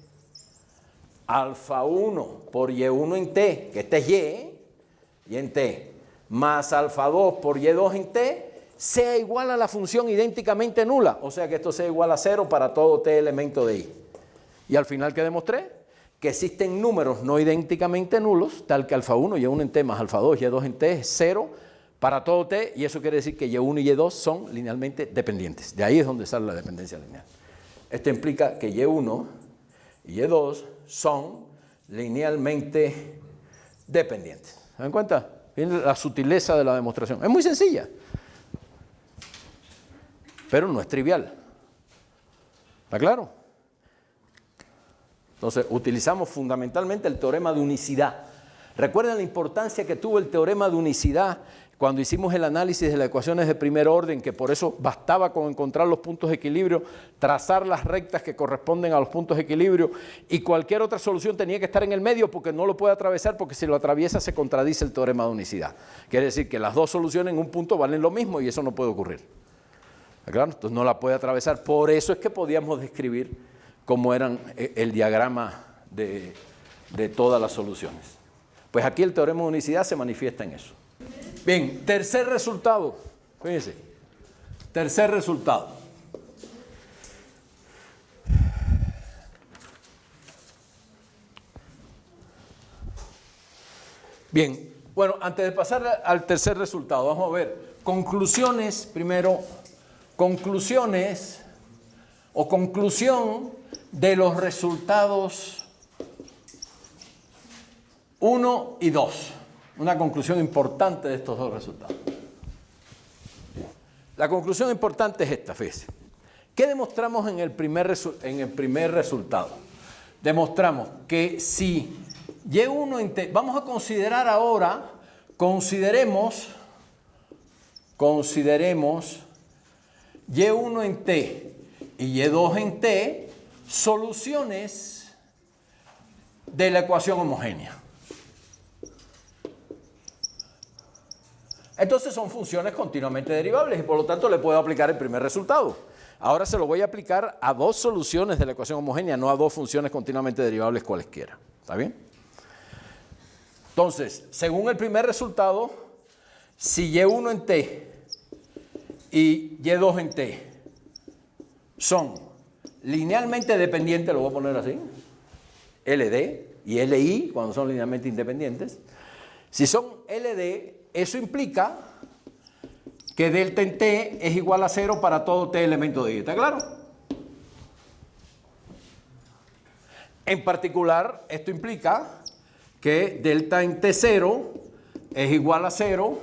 alfa 1 por Y1 en T, que este es Y en T, más alfa 2 por Y2 en T, sea igual a la función idénticamente nula. O sea que esto sea igual a 0 para todo T elemento de Y. Y al final, ¿qué demostré? Que existen números no idénticamente nulos, tal que alfa 1, Y1 en T más alfa 2, Y2 en T es 0 para todo T, y eso quiere decir que Y1 y Y2 son linealmente dependientes. De ahí es donde sale la dependencia lineal. Esto implica que Y1 y Y2 son linealmente dependientes. ¿Se dan cuenta? Miren la sutileza de la demostración. Es muy sencilla, pero no es trivial. ¿Está claro? Entonces, utilizamos fundamentalmente el teorema de unicidad. ¿Recuerdan la importancia que tuvo el teorema de unicidad cuando hicimos el análisis de las ecuaciones de primer orden? Que por eso bastaba con encontrar los puntos de equilibrio, trazar las rectas que corresponden a los puntos de equilibrio y cualquier otra solución tenía que estar en el medio porque no lo puede atravesar, porque si lo atraviesa se contradice el teorema de unicidad. Quiere decir que las dos soluciones en un punto valen lo mismo y eso no puede ocurrir. ¿Claro? Entonces no la puede atravesar. Por eso es que podíamos describir cómo eran el diagrama de todas las soluciones. Pues aquí el teorema de unicidad se manifiesta en eso. Bien, tercer resultado. Fíjense. Tercer resultado. Bien, bueno, antes de pasar al tercer resultado, vamos a ver conclusiones primero. Conclusiones o conclusión de los resultados 1 y 2. Una conclusión importante de estos dos resultados. La conclusión importante es esta, fíjense. ¿Qué demostramos en el primer resultado? Demostramos que si Y1 en T, vamos a considerar ahora, consideremos Y1 en T y Y2 en T, soluciones de la ecuación homogénea. Entonces son funciones continuamente derivables y por lo tanto le puedo aplicar el primer resultado. Ahora se lo voy a aplicar a dos soluciones de la ecuación homogénea, no a dos funciones continuamente derivables cualesquiera. ¿Está bien? Entonces, según el primer resultado, si Y1 en T y Y2 en T son linealmente dependientes, lo voy a poner así, LD y LI, cuando son linealmente independientes, si son LD, eso implica que delta en T es igual a 0 para todo T elemento de I. ¿Está claro? En particular, esto implica que delta en T0 es igual a 0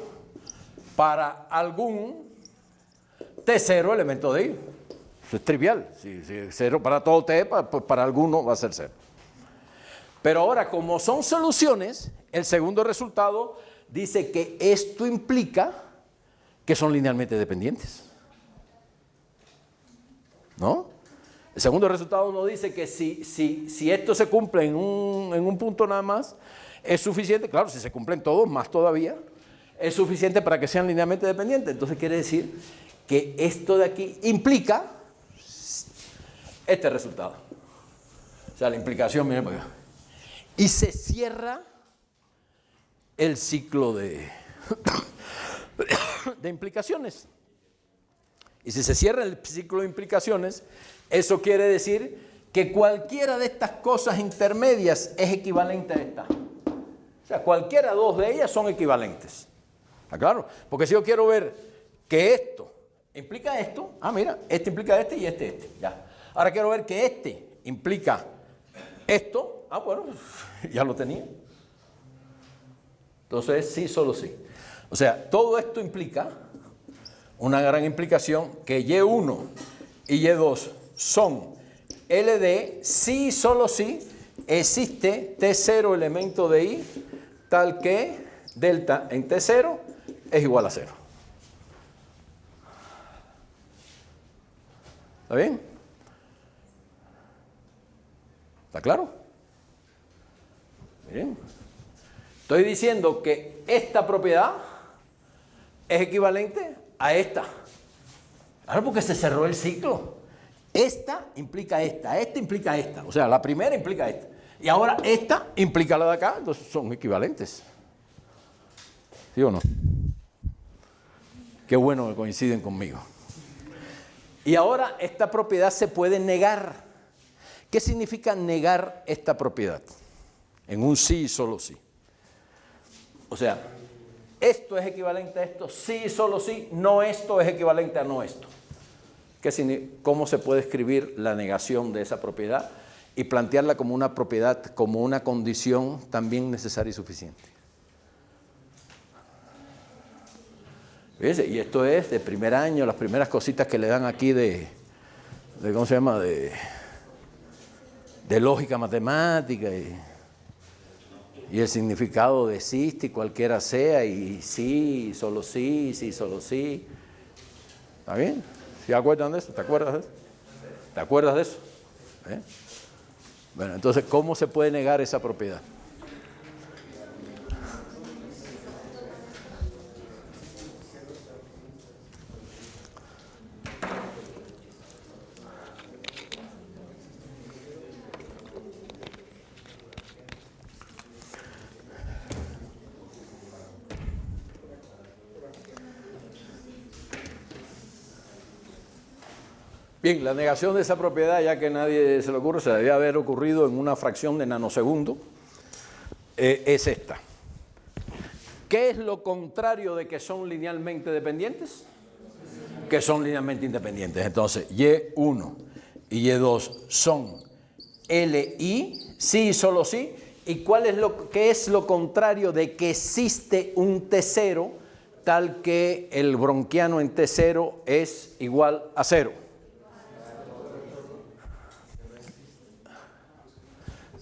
para algún T0 elemento de I. Eso es trivial. Si 0 para todo T, pues para alguno va a ser 0. Pero ahora, como son soluciones, el segundo resultado dice que esto implica que son linealmente dependientes. ¿No? El segundo resultado nos dice que si esto se cumple en un punto nada más, es suficiente, claro, si se cumplen todos, más todavía, es suficiente para que sean linealmente dependientes. Entonces quiere decir que esto de aquí implica este resultado. O sea, la implicación, miren para acá. Y se cierra el ciclo de implicaciones. Y si se cierra el ciclo de implicaciones, eso quiere decir que cualquiera de estas cosas intermedias es equivalente a esta. O sea, cualquiera dos de ellas son equivalentes. ¿Está claro? Porque si yo quiero ver que esto implica esto, mira, este implica este y este. Ya. Ahora quiero ver que este implica esto, bueno, ya lo tenía. Entonces, sí, solo sí. O sea, todo esto implica una gran implicación que Y1 y Y2 son LD, sí, solo sí, existe T0 elemento de I, tal que delta en T0 es igual a 0. ¿Está bien? ¿Está claro? Bien. Estoy diciendo que esta propiedad es equivalente a esta. Claro, porque se cerró el ciclo. Esta implica esta implica esta. O sea, la primera implica esta. Y ahora esta implica la de acá, entonces son equivalentes. ¿Sí o no? Qué bueno que coinciden conmigo. Y ahora esta propiedad se puede negar. ¿Qué significa negar esta propiedad? En un sí y solo sí. O sea, esto es equivalente a esto, sí y solo sí, no esto es equivalente a no esto. ¿Cómo se puede escribir la negación de esa propiedad y plantearla como una propiedad, como una condición también necesaria y suficiente? Fíjense, y esto es de primer año, las primeras cositas que le dan aquí de ¿cómo se llama? De lógica matemática y el significado de existe, cualquiera sea, y sí, solo sí, sí, solo sí. ¿Está bien? ¿Se acuerdan de eso? ¿Te acuerdas de eso? ¿Te acuerdas de eso? Bueno, entonces, ¿cómo se puede negar esa propiedad? Bien, la negación de esa propiedad, ya que a nadie se le ocurre, se debía haber ocurrido en una fracción de nanosegundo, es esta. ¿Qué es lo contrario de que son linealmente dependientes? Que son linealmente independientes. Entonces, Y1 y Y2 son LI, sí y solo sí, ¿Y qué es lo contrario de que existe un T0 tal que el bronquiano en T0 es igual a 0?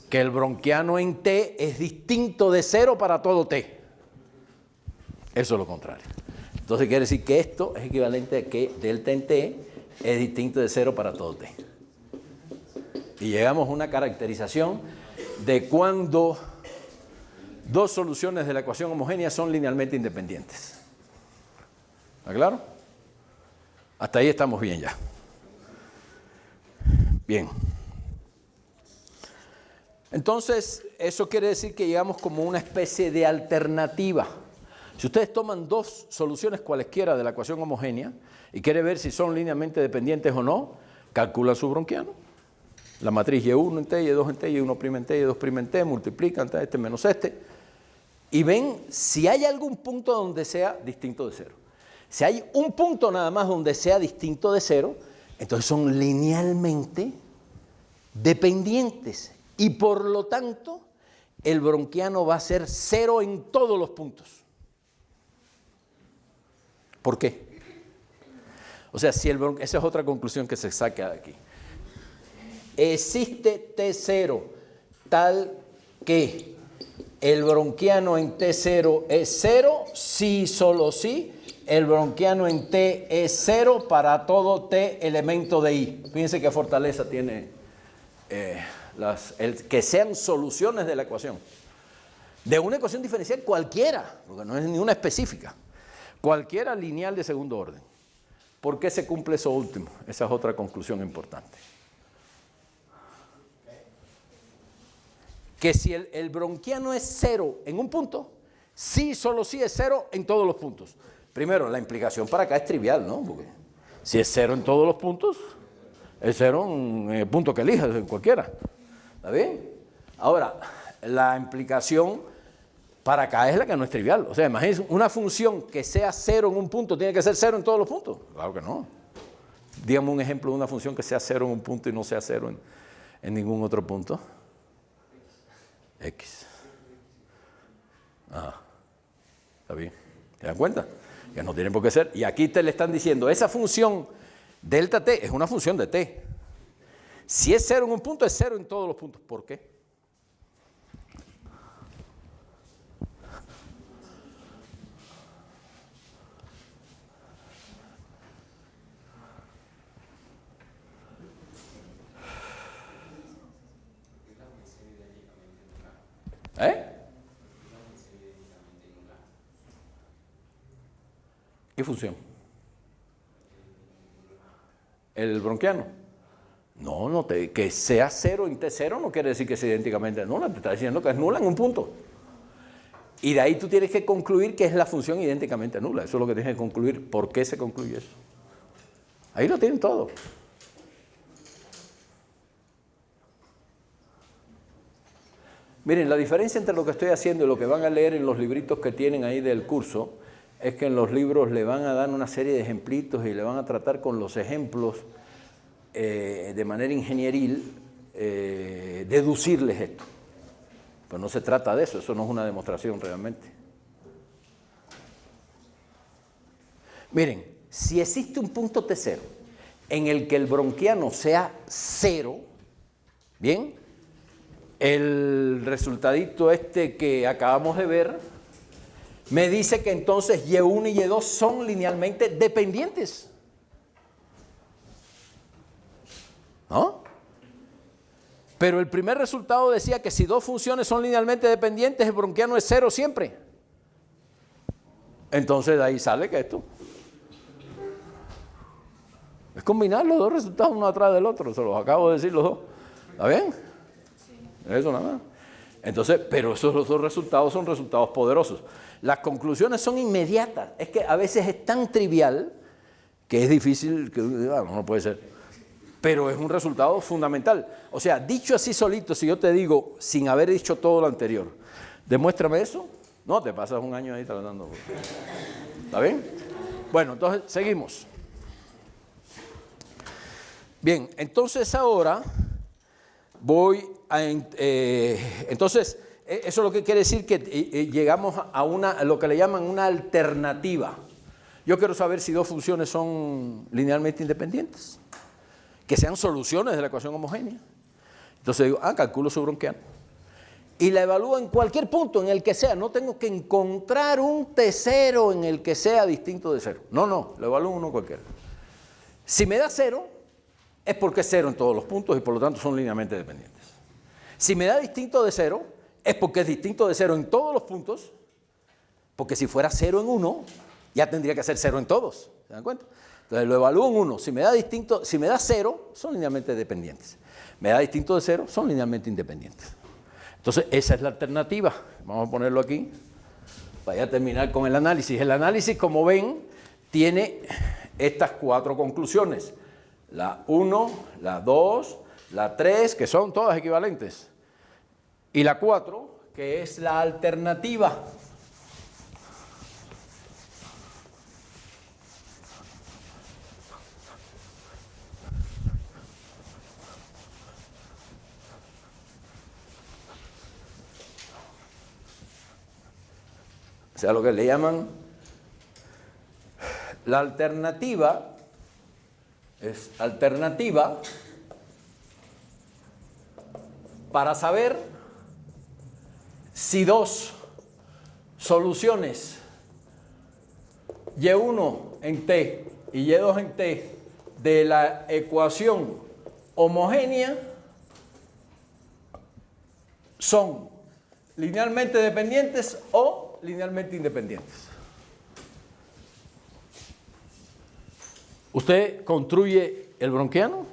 Que el bronquiano en T es distinto de 0 para todo T. Eso es lo contrario. Entonces quiere decir que esto es equivalente a que delta en T es distinto de 0 para todo T. Y llegamos a una caracterización de cuando dos soluciones de la ecuación homogénea son linealmente independientes. ¿Está claro? Hasta ahí estamos bien ya. Bien. Entonces, eso quiere decir que llegamos como una especie de alternativa. Si ustedes toman dos soluciones cualesquiera de la ecuación homogénea y quieren ver si son linealmente dependientes o no, calculan su bronquiano. La matriz Y1 en T, Y2 en T, Y1' en T, Y2' en T, multiplican este menos este, y ven si hay algún punto donde sea distinto de 0. Si hay un punto nada más donde sea distinto de 0, entonces son linealmente dependientes. Y por lo tanto, el bronquiano va a ser 0 en todos los puntos. ¿Por qué? O sea, esa es otra conclusión que se saca de aquí. Existe T0 tal que el bronquiano en T0 es 0, sí, solo sí. El bronquiano en T es 0 para todo T elemento de I. Fíjense qué fortaleza tiene que sean soluciones de la ecuación. De una ecuación diferencial cualquiera, porque no es ni una específica. Cualquiera lineal de segundo orden. ¿Por qué se cumple eso último? Esa es otra conclusión importante. Que si el bronquiano es 0 en un punto, sí, solo sí es 0 en todos los puntos. Primero, la implicación para acá es trivial, ¿no? Porque si es 0 en todos los puntos, es 0 en el punto que elijas, en cualquiera. ¿Está bien? Ahora, la implicación para acá es la que no es trivial. O sea, imagínense, una función que sea 0 en un punto, ¿tiene que ser 0 en todos los puntos? Claro que no. Dígame un ejemplo de una función que sea 0 en un punto y no sea 0 en ningún otro punto. X. Ajá. ¿Está bien? ¿Se dan cuenta? Que no tienen por qué ser. Y aquí te le están diciendo, esa función delta t es una función de t. Si es 0 en un punto, es 0 en todos los puntos. ¿Por qué? ¿Qué función? ¿El bronquiano? No, que sea 0 en T0 no quiere decir que sea idénticamente nula, te está diciendo que es nula en un punto. Y de ahí tú tienes que concluir que es la función idénticamente nula. Eso es lo que tienes que concluir. ¿Por qué se concluye eso? Ahí lo tienen todo. Miren, la diferencia entre lo que estoy haciendo y lo que van a leer en los libritos que tienen ahí del curso es que en los libros le van a dar una serie de ejemplitos y le van a tratar con los ejemplos de manera ingenieril deducirles esto. Pero no se trata de eso, eso no es una demostración realmente. Miren, si existe un punto T0 en el que el bronquiano sea 0, ¿bien? El resultadito que acabamos de ver me dice que entonces Y1 y Y2 son linealmente dependientes. ¿No? Pero el primer resultado decía que si dos funciones son linealmente dependientes, el bronquiano es 0 siempre. Entonces de ahí sale que esto es combinar los dos resultados uno atrás del otro. Se los acabo de decir los dos. ¿Está bien? Sí. Eso nada más. Entonces, pero esos dos resultados son resultados poderosos. Las conclusiones son inmediatas. Es que a veces es tan trivial que es difícil, que no puede ser. Pero es un resultado fundamental. O sea, dicho así solito, si yo te digo, sin haber dicho todo lo anterior, demuéstrame eso, no, te pasas un año ahí tratando. ¿Está bien? Bueno, entonces seguimos. Bien, entonces ahora voy a... entonces, eso es lo que quiere decir que llegamos a lo que le llaman una alternativa. Yo quiero saber si dos funciones son linealmente independientes, que sean soluciones de la ecuación homogénea. Entonces digo, calculo su browniano. Y la evalúo en cualquier punto, en el que sea. No tengo que encontrar un T0 en el que sea distinto de 0. No, lo evalúo en uno cualquiera. Si me da 0, es porque es 0 en todos los puntos y por lo tanto son linealmente dependientes. Si me da distinto de 0, es porque es distinto de 0 en todos los puntos, porque si fuera 0 en uno, ya tendría que ser 0 en todos. ¿Se dan cuenta? Entonces lo evalúo en 1. Si me da 0, son linealmente dependientes. Me da distinto de 0, son linealmente independientes. Entonces, esa es la alternativa. Vamos a ponerlo aquí para ya terminar con el análisis. El análisis, como ven, tiene estas 4 conclusiones. La 1, la 2, la 3, que son todas equivalentes. Y la 4, que es la alternativa. O sea, lo que le llaman la alternativa es alternativa para saber si dos soluciones Y1 en T y Y2 en T de la ecuación homogénea son linealmente dependientes o linealmente independientes. Usted construye el browniano,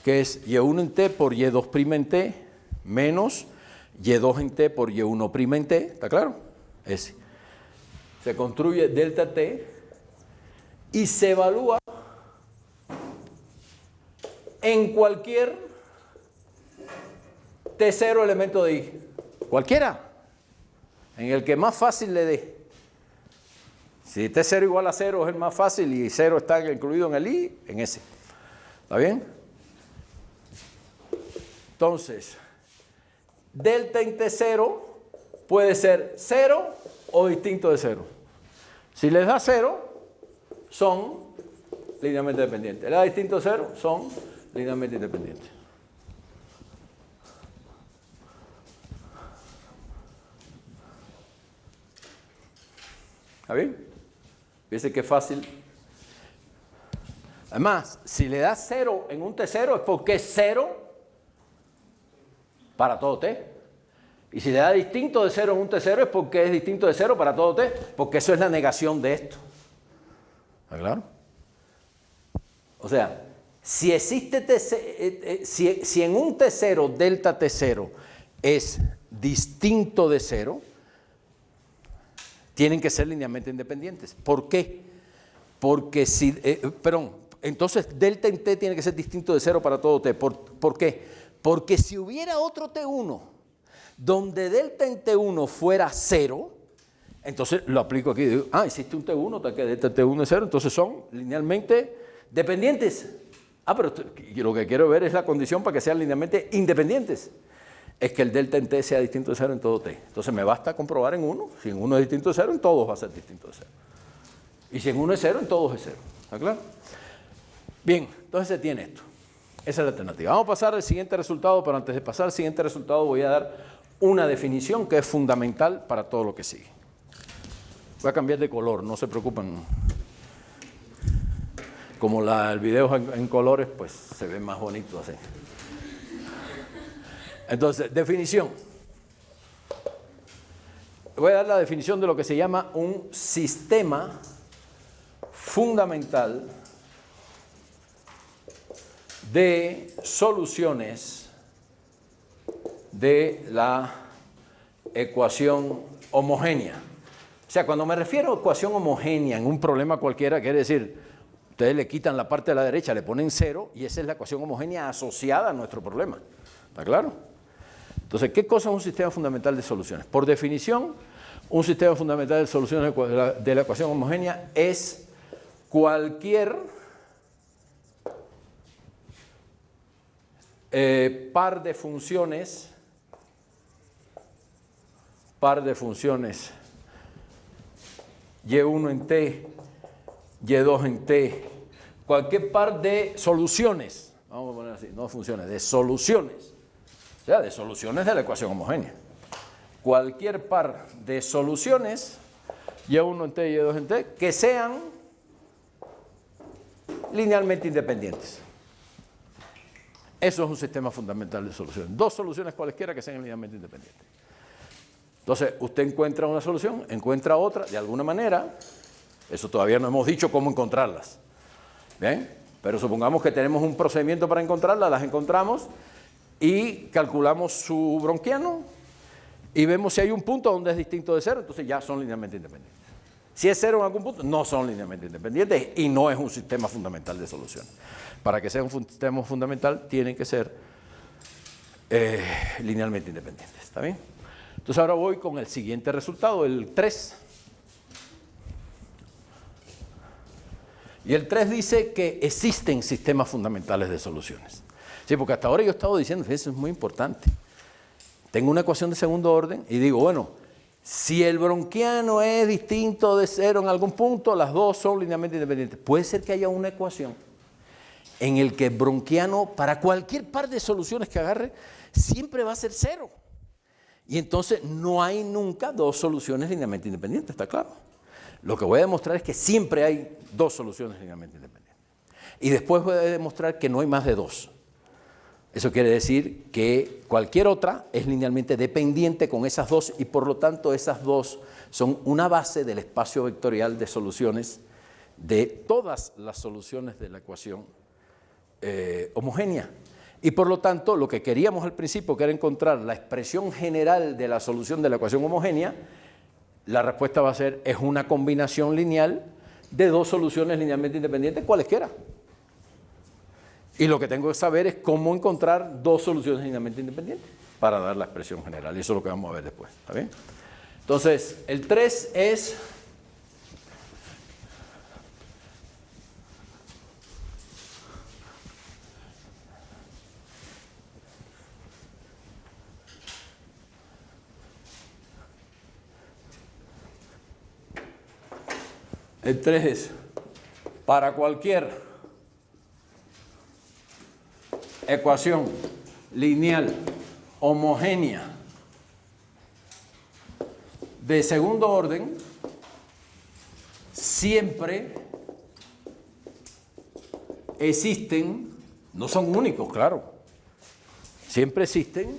que es Y1 en T por Y2' en T menos Y2 en T por Y1' en T, ¿está claro? Ese. Se construye delta T y se evalúa en cualquier T0 elemento de I. Cualquiera. En el que más fácil le dé. Si T0 igual a 0 es el más fácil y 0 está incluido en el I, en ese. ¿Está bien? Entonces, delta en T0 puede ser 0 o distinto de 0. Si les da 0, son linealmente dependientes. Les da distinto de 0, son linealmente independientes. ¿Está bien? Fíjense qué fácil. Además, si le da 0 en un T0 es porque es 0 para todo T. Y si le da distinto de 0 en un T0 es porque es distinto de 0 para todo T, porque eso es la negación de esto. ¿Está claro? O sea, si existe si en un T0 delta T0 es distinto de 0, tienen que ser linealmente independientes. ¿Por qué? Porque si, entonces delta en T tiene que ser distinto de 0 para todo T. ¿Por qué? Porque si hubiera otro T1 donde delta en T1 fuera 0, entonces lo aplico aquí. Digo, existe un T1, que delta en T1 es 0, entonces son linealmente dependientes. Pero lo que quiero ver es la condición para que sean linealmente independientes. Es que el delta en T sea distinto de 0 en todo T. Entonces me basta comprobar en uno. Si en uno es distinto de 0, en todos va a ser distinto de 0. Y si en uno es 0, en todos es 0. ¿Está claro? Bien, entonces se tiene esto. Esa es la alternativa. Vamos a pasar al siguiente resultado, pero antes de pasar al siguiente resultado voy a dar una definición que es fundamental para todo lo que sigue. Voy a cambiar de color, no se preocupen. Como el video en colores, pues se ve más bonito así. Entonces, definición. Voy a dar la definición de lo que se llama un sistema fundamental de soluciones de la ecuación homogénea. O sea, cuando me refiero a ecuación homogénea en un problema cualquiera, quiere decir, ustedes le quitan la parte de la derecha, le ponen 0 y esa es la ecuación homogénea asociada a nuestro problema. ¿Está claro? Entonces, ¿qué cosa es un sistema fundamental de soluciones? Por definición, un sistema fundamental de soluciones de la ecuación homogénea es cualquier par de funciones par de funciones y1 en t, y2 en t, cualquier par de soluciones, vamos a poner así, no funciones, de soluciones, o sea, de soluciones de la ecuación homogénea. Cualquier par de soluciones, y1 en t, y2 en t, que sean linealmente independientes. Eso es un sistema fundamental de soluciones. Dos soluciones cualesquiera que sean linealmente independientes. Entonces, usted encuentra una solución, encuentra otra, de alguna manera, eso todavía no hemos dicho cómo encontrarlas. ¿Bien? Pero supongamos que tenemos un procedimiento para encontrarlas, las encontramos y calculamos su bronquiano y vemos si hay un punto donde es distinto de cero, entonces ya son linealmente independientes. Si es cero en algún punto, no son linealmente independientes y no es un sistema fundamental de soluciones. Para que sea un sistema fundamental, tienen que ser linealmente independientes. ¿Está bien? Entonces ahora voy con el siguiente resultado, el 3. Y el 3 dice que existen sistemas fundamentales de soluciones. Sí, porque hasta ahora yo he estado diciendo, eso es muy importante. Tengo una ecuación de segundo orden y digo, bueno, si el bronquiano es distinto de cero en algún punto, las dos son linealmente independientes. Puede ser que haya una ecuación en el que el bronquiano, para cualquier par de soluciones que agarre, siempre va a ser cero. Y entonces no hay nunca dos soluciones linealmente independientes, ¿está claro? Lo que voy a demostrar es que siempre hay dos soluciones linealmente independientes. Y después voy a demostrar que no hay más de dos. Eso quiere decir que cualquier otra es linealmente dependiente con esas dos y por lo tanto esas dos son una base del espacio vectorial de soluciones de todas las soluciones de la ecuación homogénea. Y por lo tanto, lo que queríamos al principio, que era encontrar la expresión general de la solución de la ecuación homogénea, la respuesta va a ser, es una combinación lineal de dos soluciones linealmente independientes, cualesquiera. Y lo que tengo que saber es cómo encontrar dos soluciones linealmente independientes para dar la expresión general. Y eso es lo que vamos a ver después. ¿Está bien? Entonces, el 3 es... El 3 es, para cualquier ecuación lineal homogénea de segundo orden, siempre existen, no son únicos, claro, siempre existen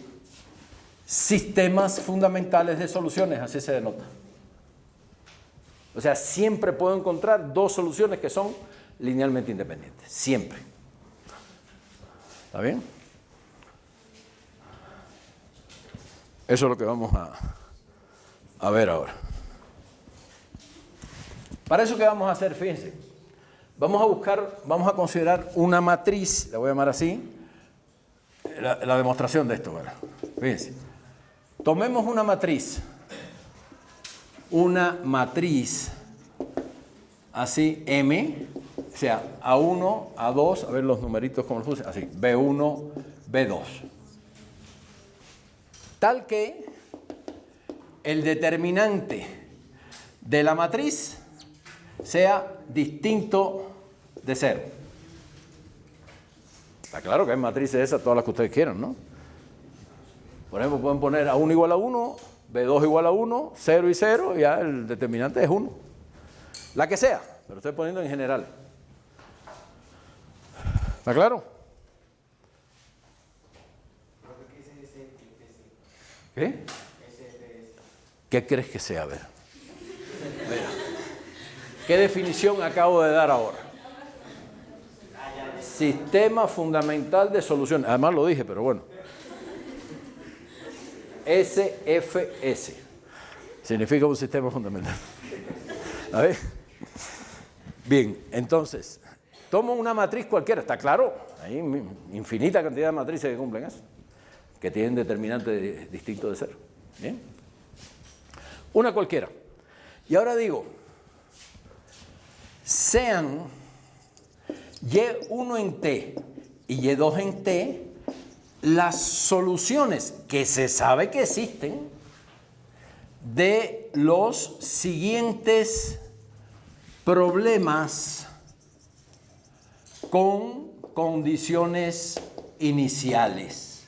sistemas fundamentales de soluciones, así se denota. O sea, siempre puedo encontrar dos soluciones que son linealmente independientes. Siempre. ¿Está bien? Eso es lo que vamos a ver ahora. Para eso, ¿qué vamos a hacer? Fíjense. Vamos a considerar una matriz, la voy a llamar así, la demostración de esto. ¿Verdad? Fíjense. Tomemos una matriz así, M, o sea, A1, A2, a ver los numeritos como los puse, así, B1, B2. Tal que el determinante de la matriz sea distinto de cero. Está claro que hay matrices esas, todas las que ustedes quieran, ¿no? Por ejemplo, pueden poner A1 igual a 1, B2 igual a 1, 0 y 0, y ya el determinante es 1. La que sea, pero estoy poniendo en general. ¿Está claro? ¿Qué? ¿Qué crees que sea? A ver. Mira. ¿Qué definición acabo de dar ahora? Sistema fundamental de soluciones. Además lo dije, pero bueno. SFS. Significa un sistema fundamental. ¿A ver? Bien, entonces, tomo una matriz cualquiera, ¿está claro? Hay infinita cantidad de matrices que cumplen eso, que tienen determinante distinto de cero. ¿Bien? Una cualquiera. Y ahora digo, sean Y1 en T y Y2 en T las soluciones que se sabe que existen de los siguientes problemas con condiciones iniciales.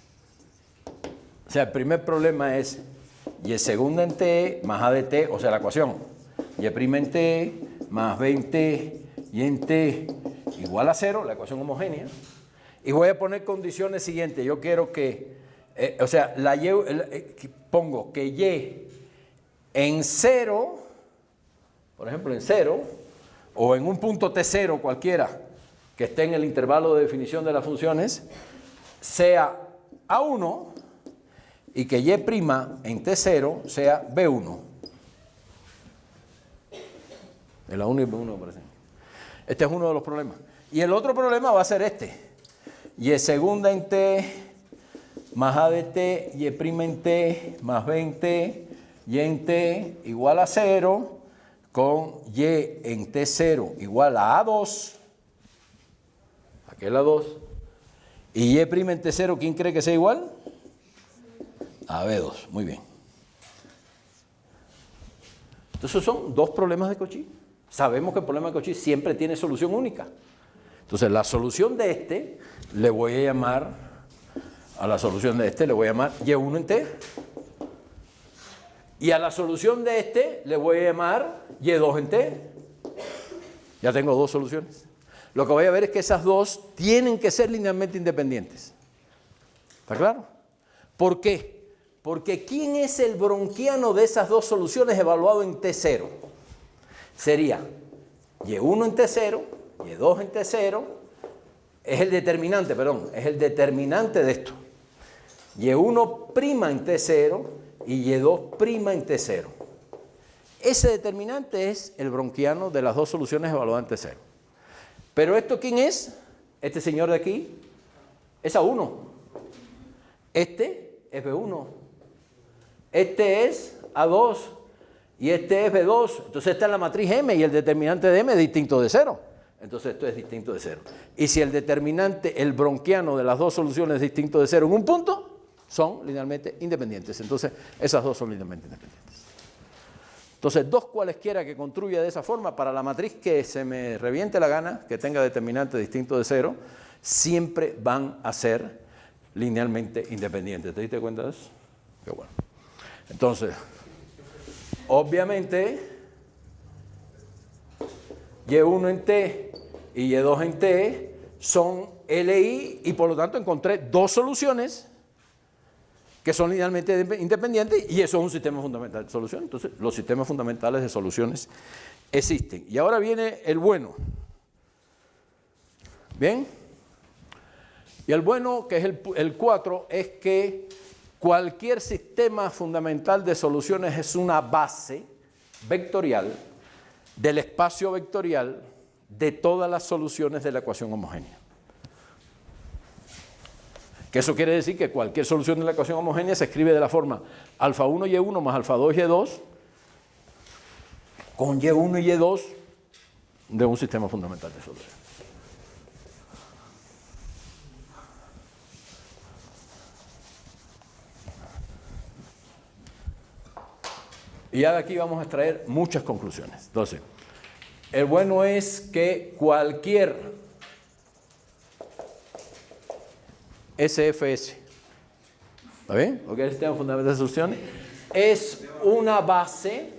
O sea, el primer problema es y segunda en t más a de t, o sea, la ecuación. Y' en t más b en t y en t igual a 0, la ecuación homogénea. Y voy a poner condiciones siguientes. Yo quiero que, pongo que y en 0, por ejemplo en 0, o en un punto t0 cualquiera que esté en el intervalo de definición de las funciones, sea A1 y que y' en t0 sea B1. El A1 y B1 aparecen. Este es uno de los problemas. Y el otro problema va a ser este. Y segunda en t más a de t, y' en t más b en t, y en t igual a 0, con y en t0 igual a A2, aquí es la 2, y y' en t0, ¿quién cree que sea igual? A B2, muy bien. Entonces son dos problemas de Cauchy. Sabemos que el problema de Cauchy siempre tiene solución única. Entonces la solución de este, le voy a llamar, a la solución de este le voy a llamar y1 en t. Y a la solución de este le voy a llamar y2 en t. Ya tengo dos soluciones. Lo que voy a ver es que esas dos tienen que ser linealmente independientes. ¿Está claro? ¿Por qué? Porque ¿quién es el bronquiano de esas dos soluciones evaluado en t0? Sería y1 en t0, y2 en t0, es el determinante de esto. y1' en t0 y y2' en t0. Ese determinante es el bronquiano de las dos soluciones evaluadas en t0. Pero ¿esto quién es? Este señor de aquí es A1. Este es B1. Este es A2. Y este es B2. Entonces esta es la matriz M y el determinante de M es distinto de 0. Entonces esto es distinto de 0. Y si el determinante, el bronquiano de las dos soluciones es distinto de 0 en un punto, son linealmente independientes. Entonces esas dos son linealmente independientes. Entonces, dos cualesquiera que construya de esa forma, para la matriz que se me reviente la gana, que tenga determinante distinto de 0, siempre van a ser linealmente independientes. ¿Te diste cuenta de eso? Qué bueno. Entonces, obviamente, y1 en t y y2 en t son LI y por lo tanto encontré dos soluciones que son linealmente independientes, y eso es un sistema fundamental de solución. Entonces, los sistemas fundamentales de soluciones existen. Y ahora viene el bueno. ¿Bien? Y el bueno, que es el 4, es que cualquier sistema fundamental de soluciones es una base vectorial del espacio vectorial de todas las soluciones de la ecuación homogénea. Que eso quiere decir que cualquier solución de la ecuación homogénea se escribe de la forma alfa1 y1 más alfa2 y2 con y1 y y2 de un sistema fundamental de solución. Y ya de aquí vamos a extraer muchas conclusiones. Entonces, el bueno es que cualquier SFS, ¿está bien? Porque el sistema fundamental de soluciones es una base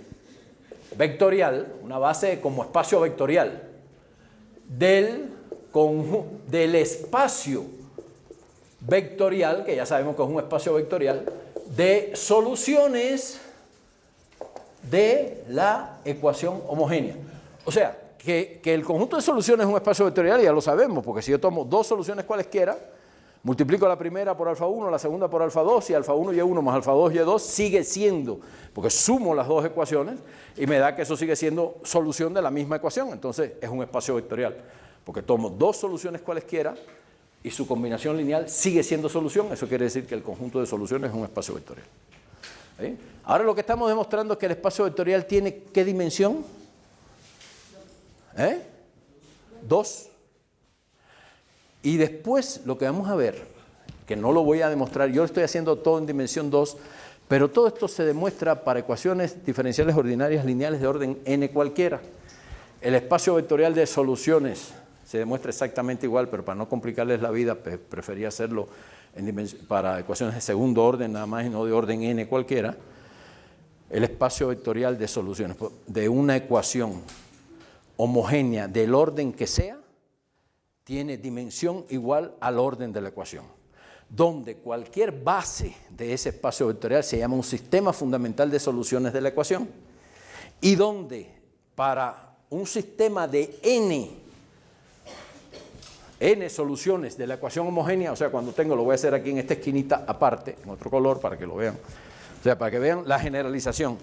vectorial, una base como espacio vectorial del espacio vectorial, que ya sabemos que es un espacio vectorial, de soluciones de la ecuación homogénea. O sea, que el conjunto de soluciones es un espacio vectorial, ya lo sabemos, porque si yo tomo dos soluciones cualesquiera, multiplico la primera por alfa1, la segunda por alfa2, y alfa1 y 1 más alfa2 y 2 sigue siendo, porque sumo las dos ecuaciones y me da que eso sigue siendo solución de la misma ecuación. Entonces es un espacio vectorial, porque tomo dos soluciones cualesquiera y su combinación lineal sigue siendo solución. Eso quiere decir que el conjunto de soluciones es un espacio vectorial. ¿Sí? Ahora lo que estamos demostrando es que el espacio vectorial tiene ¿qué dimensión? 2. Y después lo que vamos a ver, que no lo voy a demostrar, yo lo estoy haciendo todo en dimensión 2, Pero todo esto se demuestra para ecuaciones diferenciales ordinarias lineales de orden n cualquiera. El espacio vectorial de soluciones se demuestra exactamente igual, pero para no complicarles la vida, prefería hacerlo para ecuaciones de segundo orden nada más y no de orden n cualquiera. El espacio vectorial de soluciones de una ecuación homogénea del orden que sea tiene dimensión igual al orden de la ecuación, donde cualquier base de ese espacio vectorial se llama un sistema fundamental de soluciones de la ecuación, y donde para un sistema de n soluciones de la ecuación homogénea, o sea, cuando tengo, lo voy a hacer aquí en esta esquinita aparte, en otro color para que lo vean, o sea, para que vean la generalización.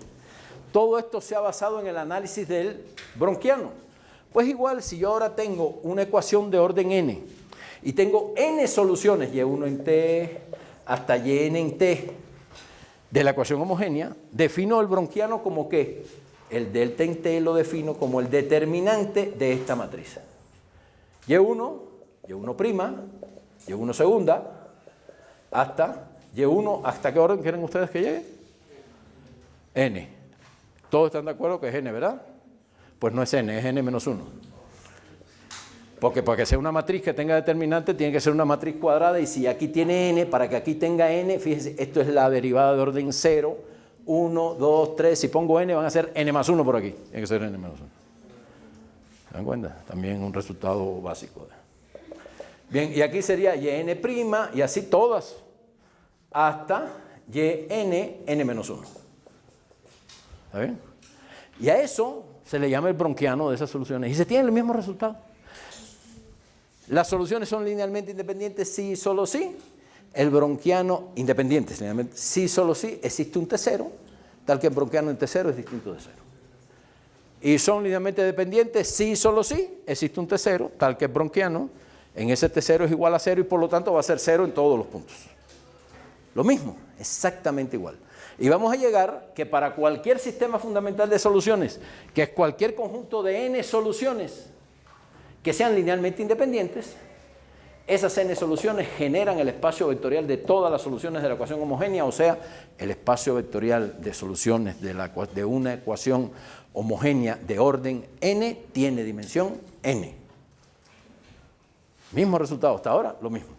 Todo esto se ha basado en el análisis del Bronquiano. Pues igual, si yo ahora tengo una ecuación de orden n y tengo n soluciones, y1 en t hasta yn en t, de la ecuación homogénea, defino el Bronquiano como ¿qué? El delta en t lo defino como el determinante de esta matriz. Y1, Y1', Y1 segunda, hasta Y1, ¿hasta qué orden quieren ustedes que llegue? N. ¿Todos están de acuerdo que es n, verdad? Pues no es n, es n menos 1. Porque para que sea una matriz que tenga determinante, tiene que ser una matriz cuadrada, y si aquí tiene n, para que aquí tenga n, fíjense, esto es la derivada de orden 0, 1, 2, 3, si pongo n van a ser n más 1 por aquí, tiene que ser n menos 1. ¿Se dan cuenta? También un resultado básico. Bien, y aquí sería yn', y así todas, hasta yn menos 1. ¿Está bien? Y a eso se le llama el Bronquiano de esas soluciones, y se tiene el mismo resultado. Las soluciones son linealmente independientes sí y solo sí. El Bronquiano, independientes linealmente, sí y solo sí, existe un T0, tal que el Bronquiano en T0 es distinto de 0. Y son linealmente dependientes sí y solo sí, existe un T0, tal que el Bronquiano en ese T0 es igual a 0, y por lo tanto va a ser 0 en todos los puntos. Lo mismo, exactamente igual. Y vamos a llegar que para cualquier sistema fundamental de soluciones, que es cualquier conjunto de n soluciones que sean linealmente independientes, esas n soluciones generan el espacio vectorial de todas las soluciones de la ecuación homogénea, o sea, el espacio vectorial de soluciones de una ecuación homogénea de orden n tiene dimensión n. Mismo resultado hasta ahora, lo mismo.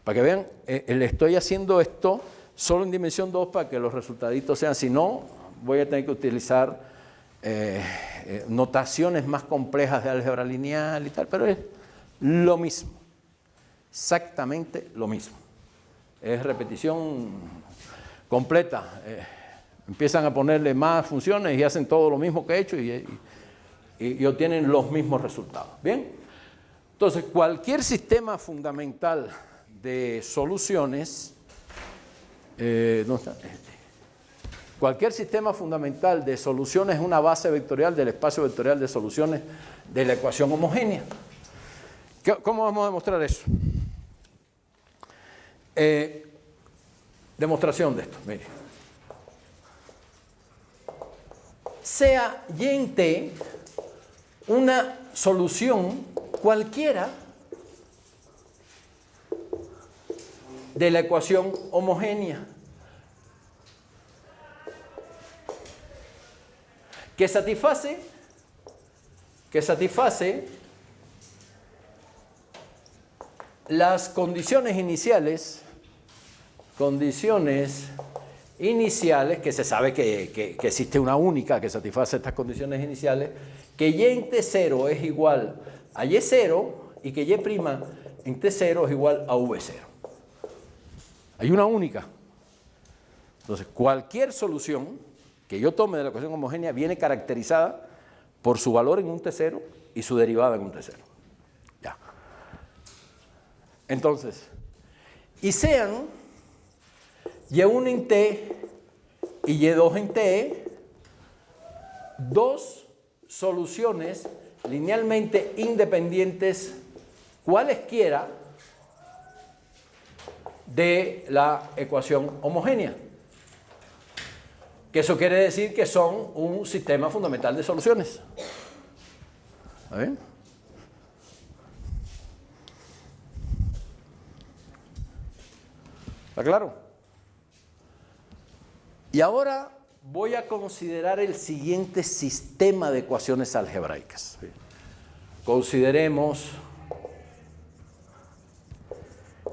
Para que vean, le estoy haciendo esto solo en dimensión 2 para que los resultaditos sean, si no, voy a tener que utilizar notaciones más complejas de álgebra lineal y tal, pero es lo mismo, exactamente lo mismo. Es repetición completa. Empiezan a ponerle más funciones y hacen todo lo mismo que he hecho y obtienen los mismos resultados. ¿Bien? Entonces, cualquier sistema fundamental de soluciones, ¿dónde está? Cualquier sistema fundamental de soluciones es una base vectorial del espacio vectorial de soluciones de la ecuación homogénea. ¿Cómo vamos a demostrar eso? Demostración de esto, mire. Sea y en t una solución cualquiera de la ecuación homogénea que satisface las condiciones iniciales, que se sabe que existe una única que satisface estas condiciones iniciales, que y en T0 es igual a Y0 y que Y' en T0 es igual a V0. Hay una única. Entonces, cualquier solución que yo tome de la ecuación homogénea viene caracterizada por su valor en un T0 y su derivada en un T0. Ya. Entonces, y sean Y1 en T y Y2 en T dos soluciones linealmente independientes cualesquiera de la ecuación homogénea. Que eso quiere decir que son un sistema fundamental de soluciones. ¿Está bien? ¿Está claro? Y ahora voy a considerar el siguiente sistema de ecuaciones algebraicas. Consideremos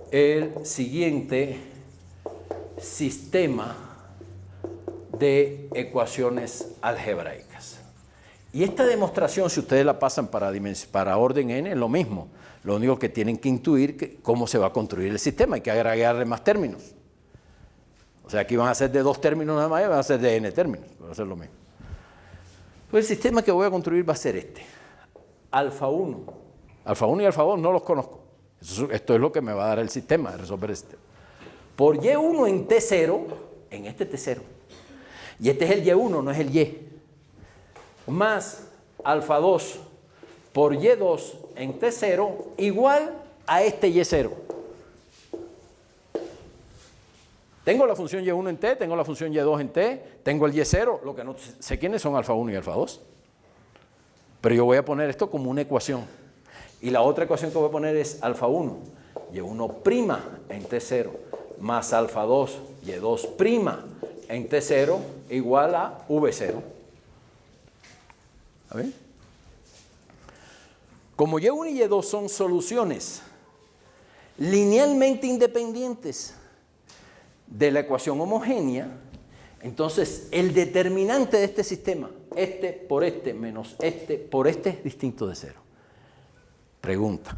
el siguiente sistema de ecuaciones algebraicas. Y esta demostración, si ustedes la pasan para orden n, es lo mismo. Lo único que tienen que intuir cómo se va a construir el sistema. Hay que agregarle más términos. O sea, aquí van a ser de 2 términos nada más y van a ser de n términos. Va a ser lo mismo. Pues el sistema que voy a construir va a ser este. Alfa 1. Alfa 1 y alfa 2 no los conozco. Esto es lo que me va a dar el sistema, de resolver el sistema. Por y1 en t0, en este t0. Y este es el y1, no es el y. Más alfa 2 por y2 en t0 igual a este y0. Tengo la función y1 en t, tengo la función y2 en t, tengo el y0, lo que no sé quiénes son alfa 1 y alfa 2. Pero yo voy a poner esto como una ecuación. Y la otra ecuación que voy a poner es alfa 1, y1' en t0, más alfa 2, y2' en t0 igual a v0. ¿A ver? Como y1 y y2 son soluciones linealmente independientes de la ecuación homogénea, entonces el determinante de este sistema, este por este menos este por este, es distinto de 0. Pregunta.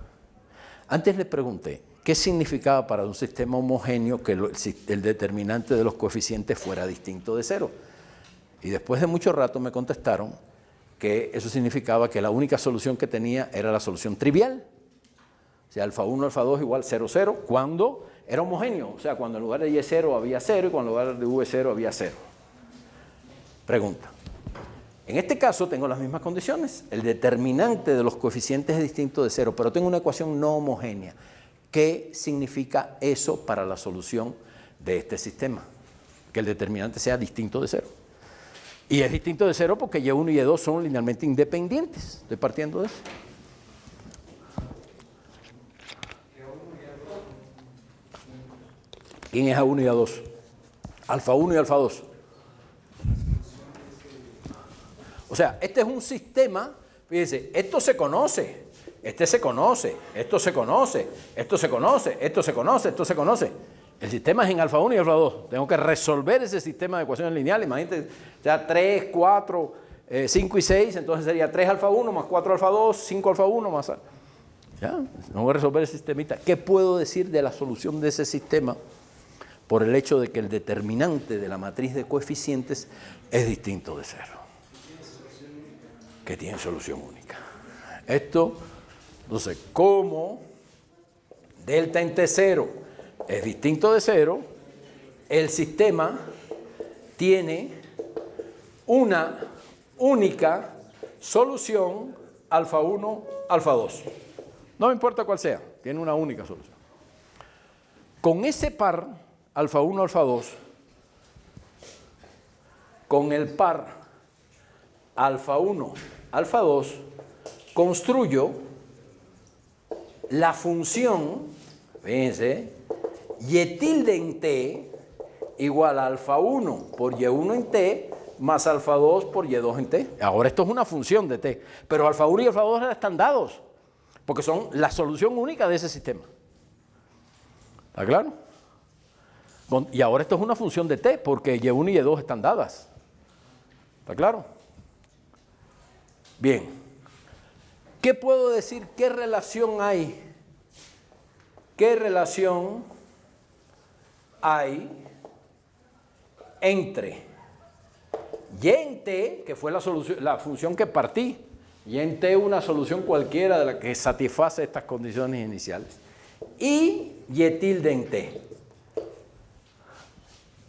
Antes le pregunté, ¿qué significaba para un sistema homogéneo que el determinante de los coeficientes fuera distinto de 0? Y después de mucho rato me contestaron que eso significaba que la única solución que tenía era la solución trivial. O sea, alfa 1, alfa 2 igual 0, 0, cuando era homogéneo. O sea, cuando en lugar de y0 había 0 y cuando en lugar de v0 había 0. Pregunta. En este caso tengo las mismas condiciones. El determinante de los coeficientes es distinto de 0, pero tengo una ecuación no homogénea. ¿Qué significa eso para la solución de este sistema? Que el determinante sea distinto de 0. Y es distinto de 0 porque y1 y y2 son linealmente independientes. Estoy partiendo de eso. ¿Quién es A1 y A2? Alfa 1 y alfa 2. O sea, este es un sistema, fíjense, esto se conoce, este se conoce, esto se conoce, esto se conoce, esto se conoce, esto se conoce. El sistema es en alfa 1 y alfa 2. Tengo que resolver ese sistema de ecuaciones lineales. Imagínate, ya 3, 4, 5 y 6, entonces sería 3 alfa 1 más 4 alfa 2, 5 alfa 1 más... Ya, no voy a resolver el sistemita. ¿Qué puedo decir de la solución de ese sistema? Por el hecho de que el determinante de la matriz de coeficientes es distinto de 0. Que tiene solución única. Esto, entonces, como delta en T0 es distinto de 0, el sistema tiene una única solución alfa 1, alfa 2. No me importa cuál sea, tiene una única solución. Con ese par, alfa 1, alfa 2, con el par alfa 1, alfa 2, construyo la función, fíjense, y tilde en t igual a alfa 1 por y1 en t más alfa 2 por y2 en t. Ahora esto es una función de t, pero alfa 1 y alfa 2 están dados, porque son la solución única de ese sistema. ¿Está claro? Y ahora esto es una función de t, porque y1 y y2 están dadas. ¿Está claro? Bien. ¿Qué puedo decir? ¿Qué relación hay? ¿Qué relación hay entre y en t, que fue la función que partí, y en t una solución cualquiera de la que satisface estas condiciones iniciales, y tilde en t?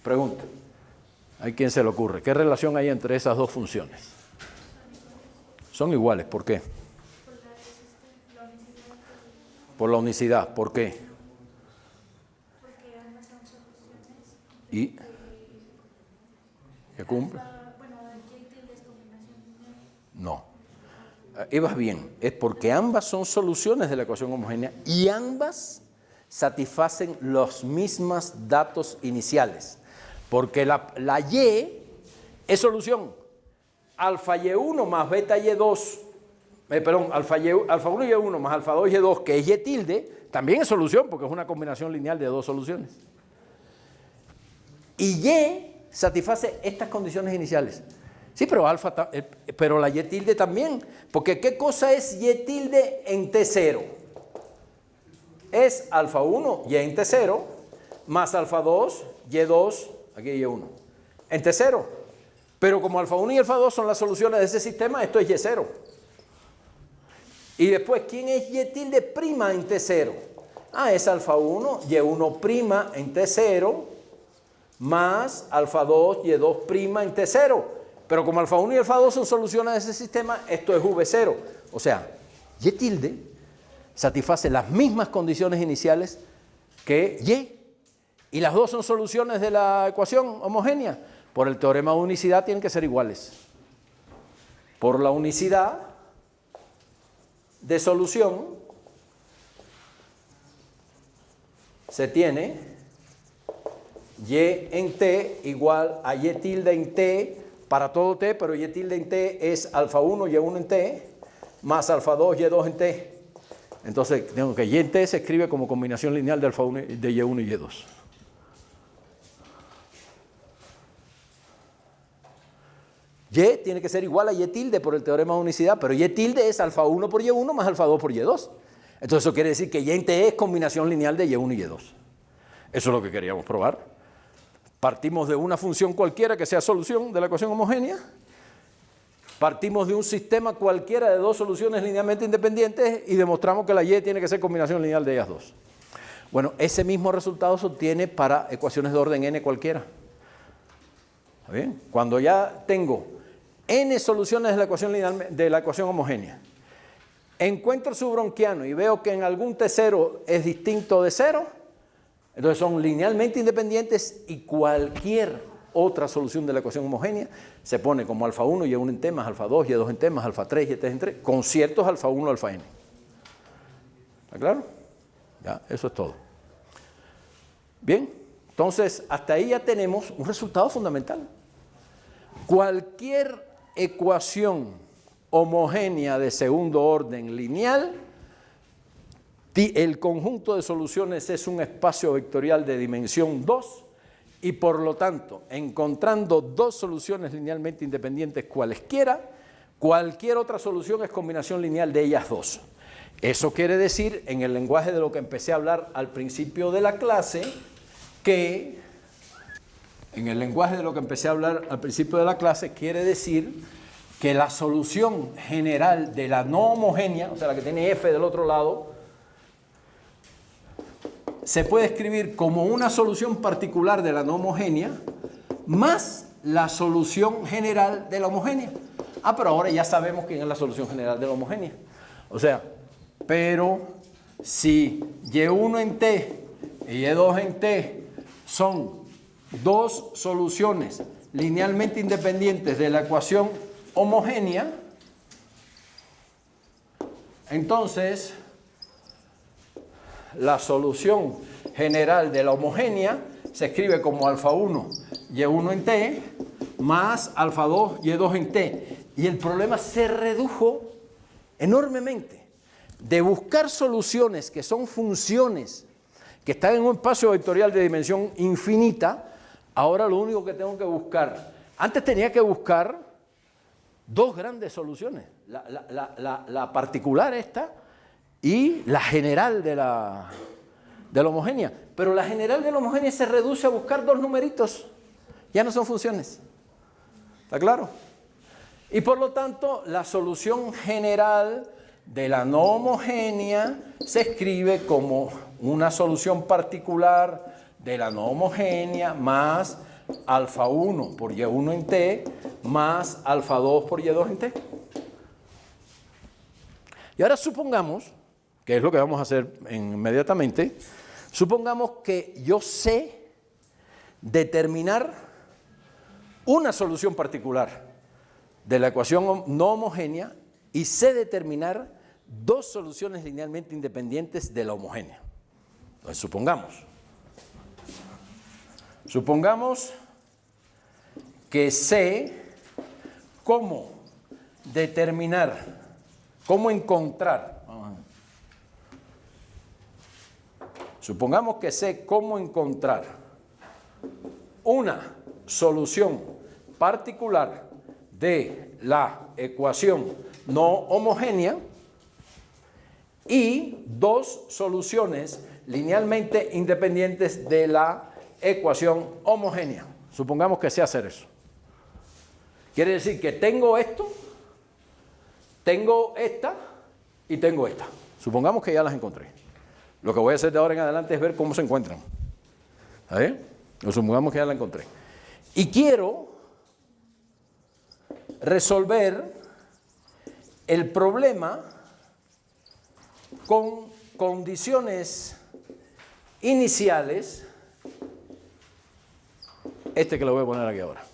Pregunta. ¿A quién se le ocurre? ¿Qué relación hay entre esas dos funciones? Son iguales. ¿Por qué? Por la unicidad. ¿Por qué? Porque ambas son soluciones. ¿Y? ¿Qué cumple? No. Ibas bien. Es porque ambas son soluciones de la ecuación homogénea y ambas satisfacen los mismos datos iniciales. porque la Y es solución. Alfa Y1 más beta Y2, alfa 1 Y1 más alfa 2 Y2, que es Y tilde, también es solución porque es una combinación lineal de dos soluciones. Y Y satisface estas condiciones iniciales. Sí, pero la Y tilde también, porque ¿qué cosa es Y tilde en T0? Es alfa 1 Y en T0 más alfa 2 Y2, aquí Y1, en T0. Pero como alfa 1 y alfa 2 son las soluciones de ese sistema, esto es Y0. Y después, ¿quién es Y tilde prima en T0? Es alfa 1, Y1 prima en T0, más alfa 2, Y2 prima en T0. Pero como alfa 1 y alfa 2 son soluciones de ese sistema, esto es V0. O sea, Y tilde satisface las mismas condiciones iniciales que Y. Y las dos son soluciones de la ecuación homogénea. Por el teorema de unicidad tienen que ser iguales. Por la unicidad de solución se tiene Y en T igual a Y tilde en T para todo T, pero Y tilde en T es alfa 1, Y1 en T, más alfa 2, Y2 en T. Entonces, tengo que Y en T se escribe como combinación lineal de alfa 1, de Y1 y Y2. Y tiene que ser igual a Y tilde por el teorema de unicidad, pero Y tilde es alfa 1 por Y1 más alfa 2 por Y2. Entonces eso quiere decir que Y en T es combinación lineal de Y1 y Y2. Eso es lo que queríamos probar. Partimos de una función cualquiera que sea solución de la ecuación homogénea. Partimos de un sistema cualquiera de dos soluciones linealmente independientes y demostramos que la Y tiene que ser combinación lineal de ellas dos. Bueno, ese mismo resultado se obtiene para ecuaciones de orden n cualquiera. ¿Está bien? Cuando ya tengo n soluciones de la ecuación lineal, de la ecuación homogénea, encuentro su bronquiano y veo que en algún T0 es distinto de 0, entonces son linealmente independientes y cualquier otra solución de la ecuación homogénea se pone como alfa 1, Y1 en T, más alfa 2, Y2 en T, más alfa 3, Y3 en T, con ciertos alfa 1, alfa n. ¿Está claro? Ya, eso es todo. Bien, entonces hasta ahí ya tenemos un resultado fundamental. Cualquier ecuación homogénea de segundo orden lineal, el conjunto de soluciones es un espacio vectorial de dimensión 2 y por lo tanto, encontrando dos soluciones linealmente independientes cualesquiera, cualquier otra solución es combinación lineal de ellas dos. Eso quiere decir, en el lenguaje de lo que empecé a hablar al principio de la clase, quiere decir que la solución general de la no homogénea, o sea, la que tiene F del otro lado, se puede escribir como una solución particular de la no homogénea más la solución general de la homogénea. Pero ahora ya sabemos quién es la solución general de la homogénea. O sea, pero si Y1 en T y Y2 en T son dos soluciones linealmente independientes de la ecuación homogénea, entonces la solución general de la homogénea se escribe como alfa 1, Y1 en T, más alfa 2, Y2 en T. Y el problema se redujo enormemente. De buscar soluciones que son funciones que están en un espacio vectorial de dimensión infinita, ahora lo único que tengo que buscar, antes tenía que buscar dos grandes soluciones, la particular esta y la general de la homogénea. Pero la general de la homogénea se reduce a buscar dos numeritos, ya no son funciones. ¿Está claro? Y por lo tanto, la solución general de la no homogénea se escribe como una solución particular de la no homogénea más alfa 1 por Y1 en T más alfa 2 por Y2 en T. Y ahora supongamos, que es lo que vamos a hacer inmediatamente, supongamos que yo sé determinar una solución particular de la ecuación no homogénea y sé determinar dos soluciones linealmente independientes de la homogénea. Entonces, supongamos que sé cómo determinar, cómo encontrar. Supongamos que sé cómo encontrar una solución particular de la ecuación no homogénea y dos soluciones linealmente independientes de la ecuación homogénea. Supongamos que sé hacer eso. Quiere decir que tengo esto, tengo esta y tengo esta. Supongamos que ya las encontré. Lo que voy a hacer de ahora en adelante es ver cómo se encuentran. ¿Está bien? O supongamos que ya las encontré. Y quiero resolver el problema con condiciones iniciales, que lo voy a poner aquí ahora.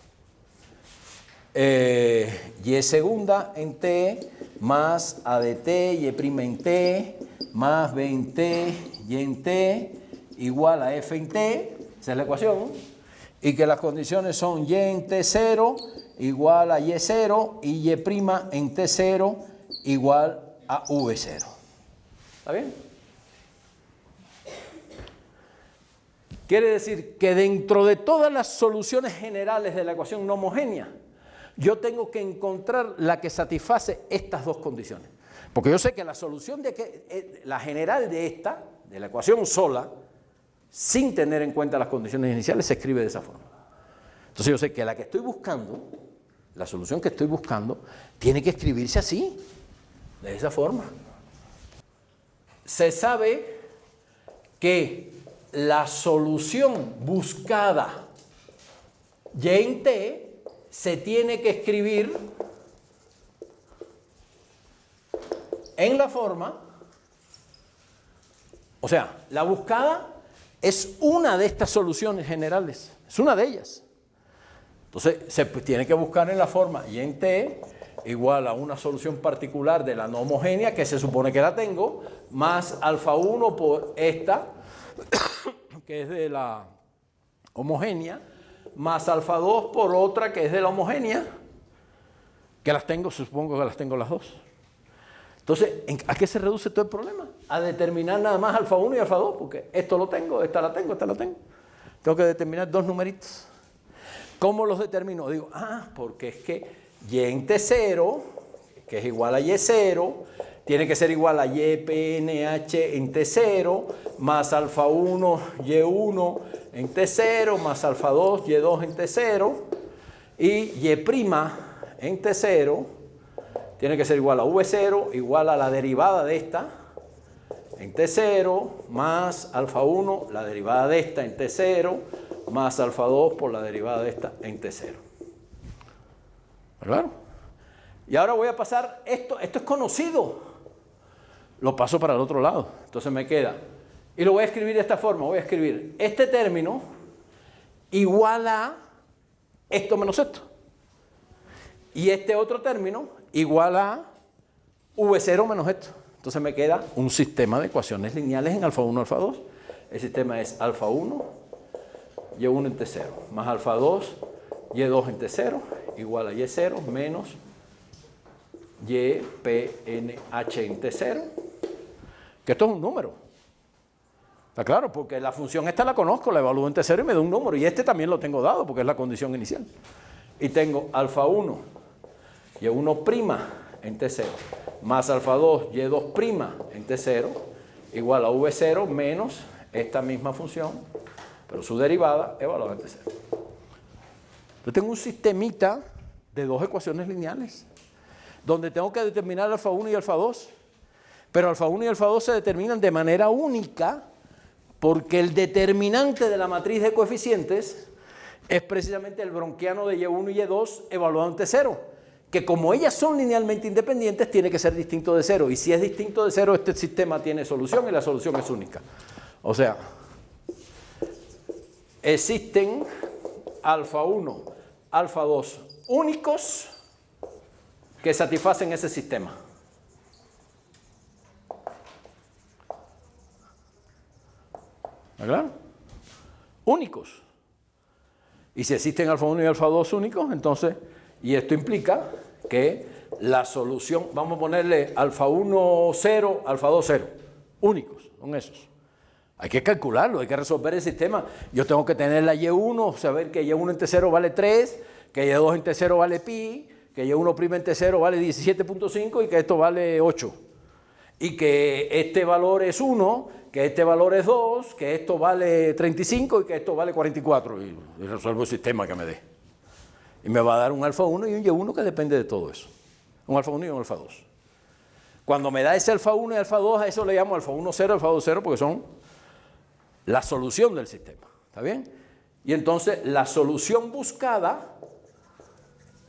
Y segunda en t más a de t, y' en t, más b en t, y en t, igual a f en t, esa es la ecuación, y que las condiciones son y en t0 igual a y0 y y' en t0 igual a v0. ¿Está bien? Quiere decir que dentro de todas las soluciones generales de la ecuación no homogénea, yo tengo que encontrar la que satisface estas dos condiciones. Porque yo sé que la solución la general de la ecuación sola, sin tener en cuenta las condiciones iniciales, se escribe de esa forma. Entonces yo sé que la que estoy buscando, la solución que estoy buscando, tiene que escribirse así, de esa forma. Se sabe que la solución buscada y en t se tiene que escribir en la forma, o sea, la buscada es una de estas soluciones generales, es una de ellas. Entonces se tiene que buscar en la forma y en t igual a una solución particular de la no homogénea, que se supone que la tengo, más alfa 1 por esta, que es de la homogénea, más alfa 2 por otra que es de la homogénea, que las tengo, supongo que las tengo las dos. Entonces, ¿a qué se reduce todo el problema? A determinar nada más alfa 1 y alfa 2, porque esto lo tengo, esta la tengo, esta la tengo. Tengo que determinar dos numeritos. ¿Cómo los determino? Digo, porque es que y en t0, que es igual a y0, tiene que ser igual a ypnh en t0, más alfa 1, y1 en t0, más alfa 2, y2 en t0, y y' en t0 tiene que ser igual a v0, igual a la derivada de esta en t0, más alfa 1, la derivada de esta en t0, más alfa 2 por la derivada de esta en t0. ¿Claro? Y ahora voy a pasar, esto es conocido, lo paso para el otro lado, entonces me queda, y lo voy a escribir de esta forma, voy a escribir este término igual a esto menos esto, y este otro término igual a v0 menos esto. Entonces me queda un sistema de ecuaciones lineales en alfa 1, alfa 2, el sistema es alfa 1, y1 en t0, más alfa 2, y2 en t0, igual a y0 menos ypnh en t0, que esto es un número. ¿Está claro? Porque la función esta la conozco, la evalúo en t0 y me da un número, y este también lo tengo dado porque es la condición inicial. Y tengo alfa 1, y1' en t0, más alfa 2, y2' en t0, igual a v0 menos esta misma función, pero su derivada evaluada en t0. Yo tengo un sistemita de dos ecuaciones lineales, donde tengo que determinar alfa 1 y alfa 2, pero alfa 1 y alfa 2 se determinan de manera única, porque el determinante de la matriz de coeficientes es precisamente el bronquiano de y1 y y2 evaluado en t0, que como ellas son linealmente independientes, tiene que ser distinto de 0, y si es distinto de 0, este sistema tiene solución y la solución es única. O sea, existen alfa 1, alfa 2 únicos que satisfacen ese sistema. ¿Está claro? Únicos. Y si existen alfa 1 y alfa 2 únicos, entonces, y esto implica que la solución, vamos a ponerle alfa 1, 0, alfa 2, 0, únicos, son esos. Hay que calcularlo, hay que resolver el sistema. Yo tengo que tener la Y1, saber que Y1 entre 0 vale 3, que Y2 entre 0 vale pi, que Y1' entre 0 vale 17.5 y que esto vale 8. Y que este valor es 1, que este valor es 2, que esto vale 35 y que esto vale 44. Y resuelvo el sistema que me dé. Y me va a dar un alfa 1 y un Y1 que depende de todo eso. Un alfa 1 y un alfa 2. Cuando me da ese alfa 1 y alfa 2, a eso le llamo alfa 1, 0, alfa 2, 0, porque son la solución del sistema. ¿Está bien? Y entonces la solución buscada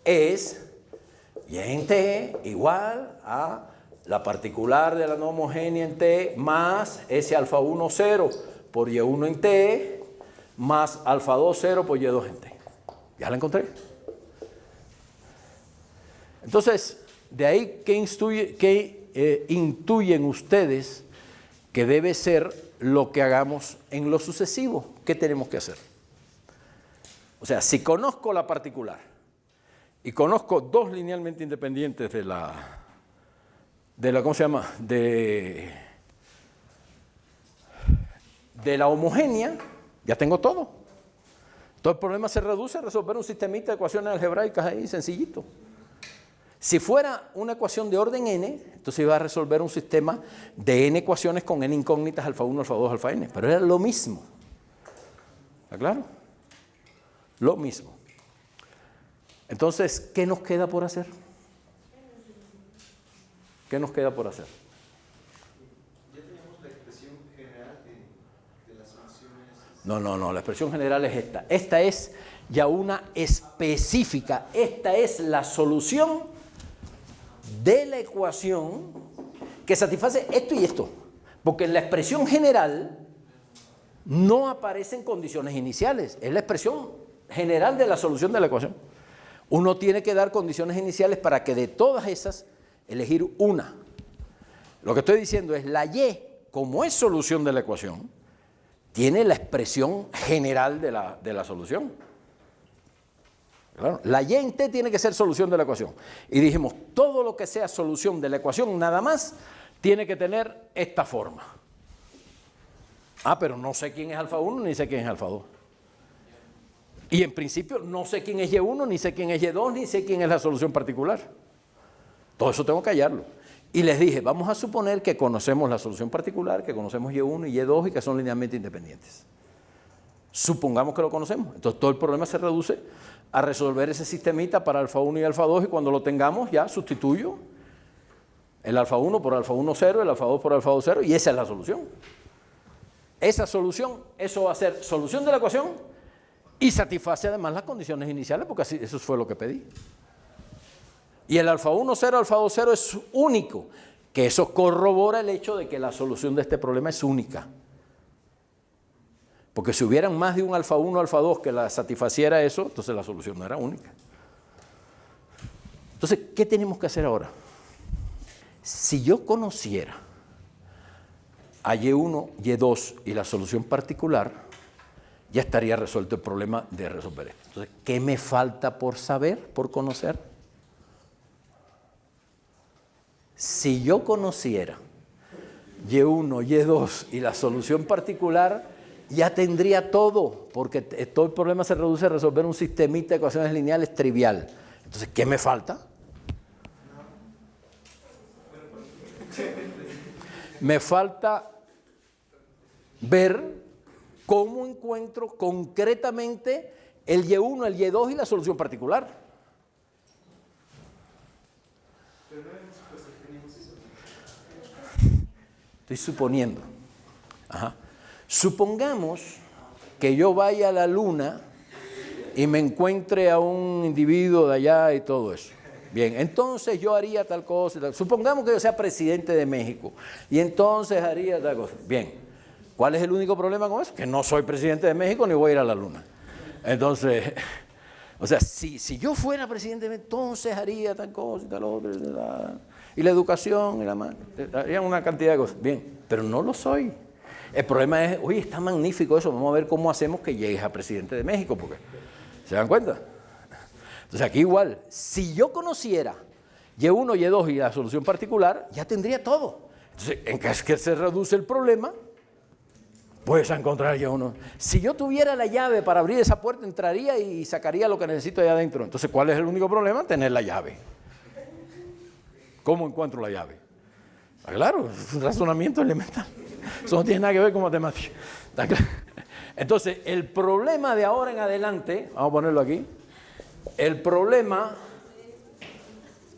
es y en T igual a la particular de la no homogénea en T más ese alfa 1, 0 por Y1 en T más alfa 2, 0 por Y2 en T. ¿Ya la encontré? Entonces, de ahí que intuyen ustedes que debe ser lo que hagamos en lo sucesivo. ¿Qué tenemos que hacer? O sea, si conozco la particular y conozco dos linealmente independientes de la ¿cómo se llama? De la homogénea, ya tengo todo. Todo el problema se reduce a resolver un sistemita de ecuaciones algebraicas ahí, sencillito. Si fuera una ecuación de orden n, entonces iba a resolver un sistema de n ecuaciones con n incógnitas, alfa 1, alfa 2, alfa n. Pero era lo mismo. ¿Está claro? Lo mismo. Entonces, ¿qué nos queda por hacer? ¿Qué nos queda por hacer? Ya teníamos la expresión general de las soluciones. No, la expresión general es esta. Esta es ya una específica. Esta es la solución de la ecuación que satisface esto y esto. Porque en la expresión general no aparecen condiciones iniciales. Es la expresión general de la solución de la ecuación. Uno tiene que dar condiciones iniciales para que de todas esas elegir una. Lo que estoy diciendo es la Y, como es solución de la ecuación, tiene la expresión general de la solución. Claro, la Y en T tiene que ser solución de la ecuación. Y dijimos, todo lo que sea solución de la ecuación nada más tiene que tener esta forma. Ah, pero no sé quién es alfa 1 ni sé quién es alfa 2. Y en principio no sé quién es Y1, ni sé quién es Y2, ni sé quién es la solución particular. Todo eso tengo que hallarlo. Y les dije, vamos a suponer que conocemos la solución particular, que conocemos Y1 y Y2 y que son linealmente independientes. Supongamos que lo conocemos. Entonces todo el problema se reduce a resolver ese sistemita para alfa 1 y alfa 2 y cuando lo tengamos ya sustituyo el alfa 1 por alfa 1, 0, el alfa 2 por alfa 2, 0 y esa es la solución. Esa solución, eso va a ser solución de la ecuación y satisface además las condiciones iniciales porque así, eso fue lo que pedí. Y el alfa 1, 0, alfa 2, 0 es único, que eso corrobora el hecho de que la solución de este problema es única. Porque si hubieran más de un alfa 1, alfa 2 que la satisfaciera eso, entonces la solución no era única. Entonces, ¿qué tenemos que hacer ahora? Si yo conociera a Y1, Y2 y la solución particular, ya estaría resuelto el problema de resolver esto. Entonces, ¿qué me falta por saber, por conocer? Si yo conociera Y1, Y2 y la solución particular, ya tendría todo, porque todo el problema se reduce a resolver un sistemita de ecuaciones lineales trivial. Entonces, ¿qué me falta? Me falta ver cómo encuentro concretamente el Y1, el Y2 y la solución particular. Pero no hemos supuesto que teníamos eso. Estoy suponiendo. Ajá. Supongamos que yo vaya a la luna y me encuentre a un individuo de allá y todo eso. Bien, entonces yo haría tal cosa y tal. Supongamos que yo sea presidente de México y entonces haría tal cosa. Bien, ¿cuál es el único problema con eso? Que no soy presidente de México ni voy a ir a la luna. Entonces, o sea, si yo fuera presidente de México, entonces haría tal cosa y tal otra. Y la educación y haría una cantidad de cosas. Bien, pero no lo soy. El problema es, oye, está magnífico eso, vamos a ver cómo hacemos que llegues a presidente de México, porque ¿Se dan cuenta? Entonces aquí igual, si yo conociera Y1, Y2 y la solución particular, ya tendría todo. Entonces, ¿en qué es que se reduce el problema? Puedes encontrar Y1. Si yo tuviera la llave para abrir esa puerta, entraría y sacaría lo que necesito allá adentro. Entonces, ¿cuál es el único problema? Tener la llave. ¿Cómo encuentro la llave? Claro, es un razonamiento elemental. Eso no tiene nada que ver con matemática. Entonces, el problema de ahora en adelante, vamos a ponerlo aquí, el problema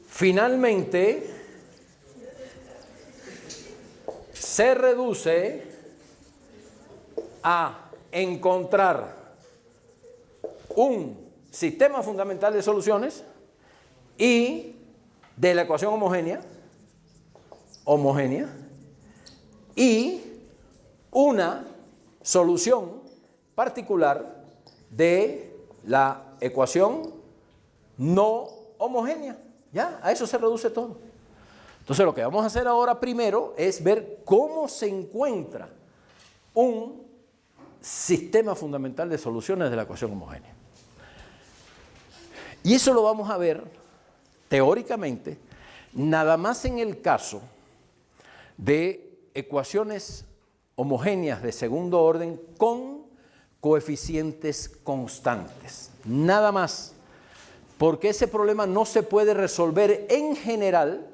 finalmente se reduce a encontrar un sistema fundamental de soluciones y de la ecuación homogénea y una solución particular de la ecuación no homogénea. Ya, a eso se reduce todo. Entonces lo que vamos a hacer ahora primero es ver cómo se encuentra un sistema fundamental de soluciones de la ecuación homogénea. Y eso lo vamos a ver teóricamente nada más en el caso de ecuaciones homogéneas de segundo orden con coeficientes constantes. Nada más. Porque ese problema no se puede resolver en general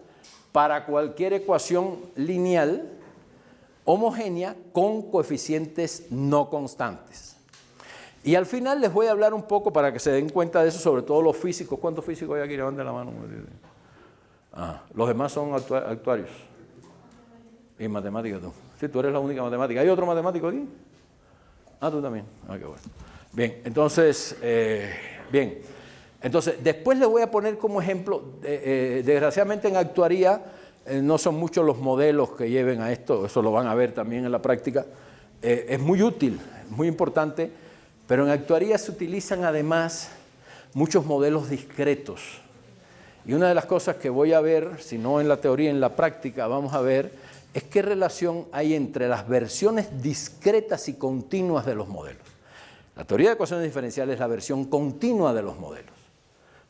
para cualquier ecuación lineal homogénea con coeficientes no constantes. Y al final les voy a hablar un poco para que se den cuenta de eso, sobre todo los físicos. ¿Cuántos físicos hay aquí? Levanten la mano. Los demás son actuarios. Y matemáticas tú. Sí, tú eres la única matemática. ¿Hay otro matemático aquí? Tú también. Qué bueno. Bien, entonces, Entonces, después les voy a poner como ejemplo, desgraciadamente en actuaría no son muchos los modelos que lleven a esto, eso lo van a ver también en la práctica. Es muy útil, muy importante, pero en actuaría se utilizan además muchos modelos discretos. Y una de las cosas que voy a ver, si no en la teoría, en la práctica, vamos a ver, es qué relación hay entre las versiones discretas y continuas de los modelos. La teoría de ecuaciones diferenciales es la versión continua de los modelos.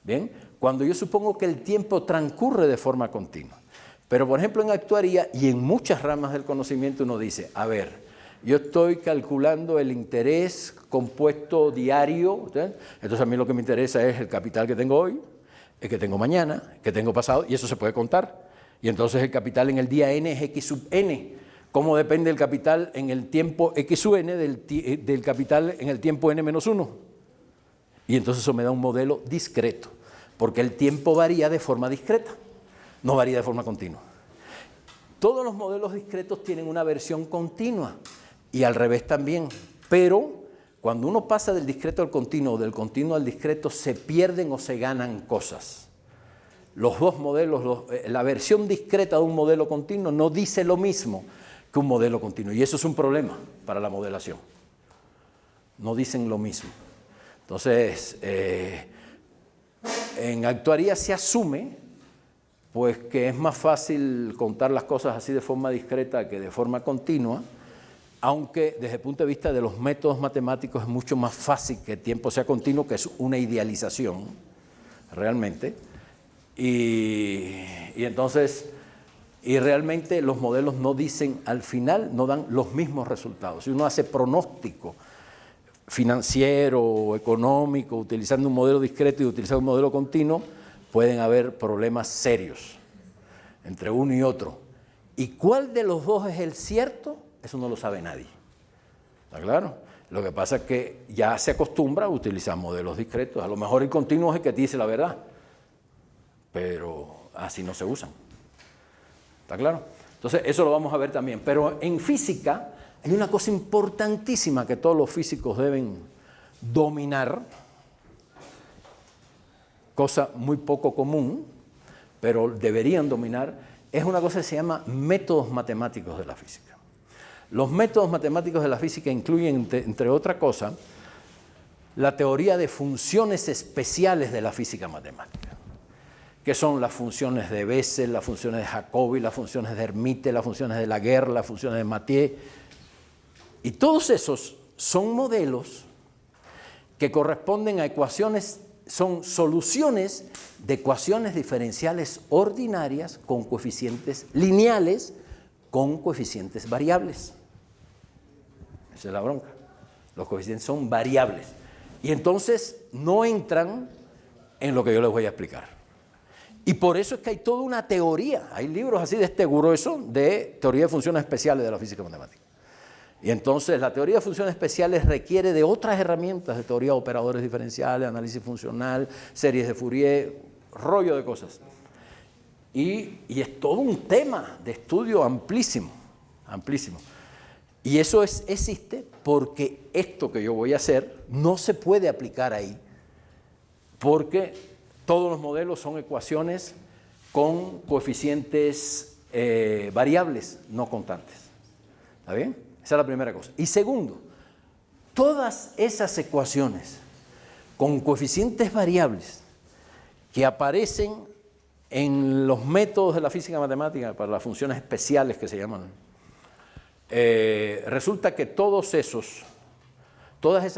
Bien, cuando yo supongo que el tiempo transcurre de forma continua. Pero, por ejemplo, en actuaría y en muchas ramas del conocimiento uno dice, a ver, yo estoy calculando el interés compuesto diario, ¿sí? Entonces a mí lo que me interesa es el capital que tengo hoy, el que tengo mañana, el que tengo pasado, y eso se puede contar. Y entonces el capital en el día n es x sub n. ¿Cómo depende el capital en el tiempo x sub n del capital en el tiempo n menos 1? Y entonces eso me da un modelo discreto, porque el tiempo varía de forma discreta, no varía de forma continua. Todos los modelos discretos tienen una versión continua y al revés también, pero cuando uno pasa del discreto al continuo o del continuo al discreto se pierden o se ganan cosas. Los dos modelos, la versión discreta de un modelo continuo no dice lo mismo que un modelo continuo y eso es un problema para la modelación. No dicen lo mismo. Entonces, en actuaría se asume pues, que es más fácil contar las cosas así de forma discreta que de forma continua, aunque desde el punto de vista de los métodos matemáticos es mucho más fácil que el tiempo sea continuo, que es una idealización, realmente. Y entonces, realmente los modelos no dicen, al final no dan los mismos resultados. Si uno hace pronóstico financiero o económico utilizando un modelo discreto y utilizando un modelo continuo, pueden haber problemas serios entre uno y otro. ¿Y cuál de los dos es el cierto? Eso no lo sabe nadie. ¿Está claro? Lo que pasa es que ya se acostumbra a utilizar modelos discretos. A lo mejor el continuo es el que te dice la verdad, pero así no se usan. ¿Está claro? Entonces, eso lo vamos a ver también. Pero en física hay una cosa importantísima que todos los físicos deben dominar, cosa muy poco común, pero deberían dominar, es una cosa que se llama métodos matemáticos de la física. Los métodos matemáticos de la física incluyen, entre otras cosas, la teoría de funciones especiales de la física matemática, que son las funciones de Bessel, las funciones de Jacobi, las funciones de Hermite, las funciones de Laguerre, las funciones de Mathieu. Y todos esos son modelos que corresponden a ecuaciones, son soluciones de ecuaciones diferenciales ordinarias con coeficientes lineales, con coeficientes variables. Esa es la bronca. Los coeficientes son variables. Y entonces no entran en lo que yo les voy a explicar. Y por eso es que hay toda una teoría, hay libros así de este grueso de teoría de funciones especiales de la física matemática. Y entonces la teoría de funciones especiales requiere de otras herramientas de teoría de operadores diferenciales, análisis funcional, series de Fourier, rollo de cosas. Y es todo un tema de estudio amplísimo, amplísimo. Y eso existe porque esto que yo voy a hacer no se puede aplicar ahí, porque todos los modelos son ecuaciones con coeficientes variables, no constantes. ¿Está bien? Esa es la primera cosa. Y segundo, todas esas ecuaciones con coeficientes variables que aparecen en los métodos de la física matemática para las funciones especiales que se llaman, resulta que todas esas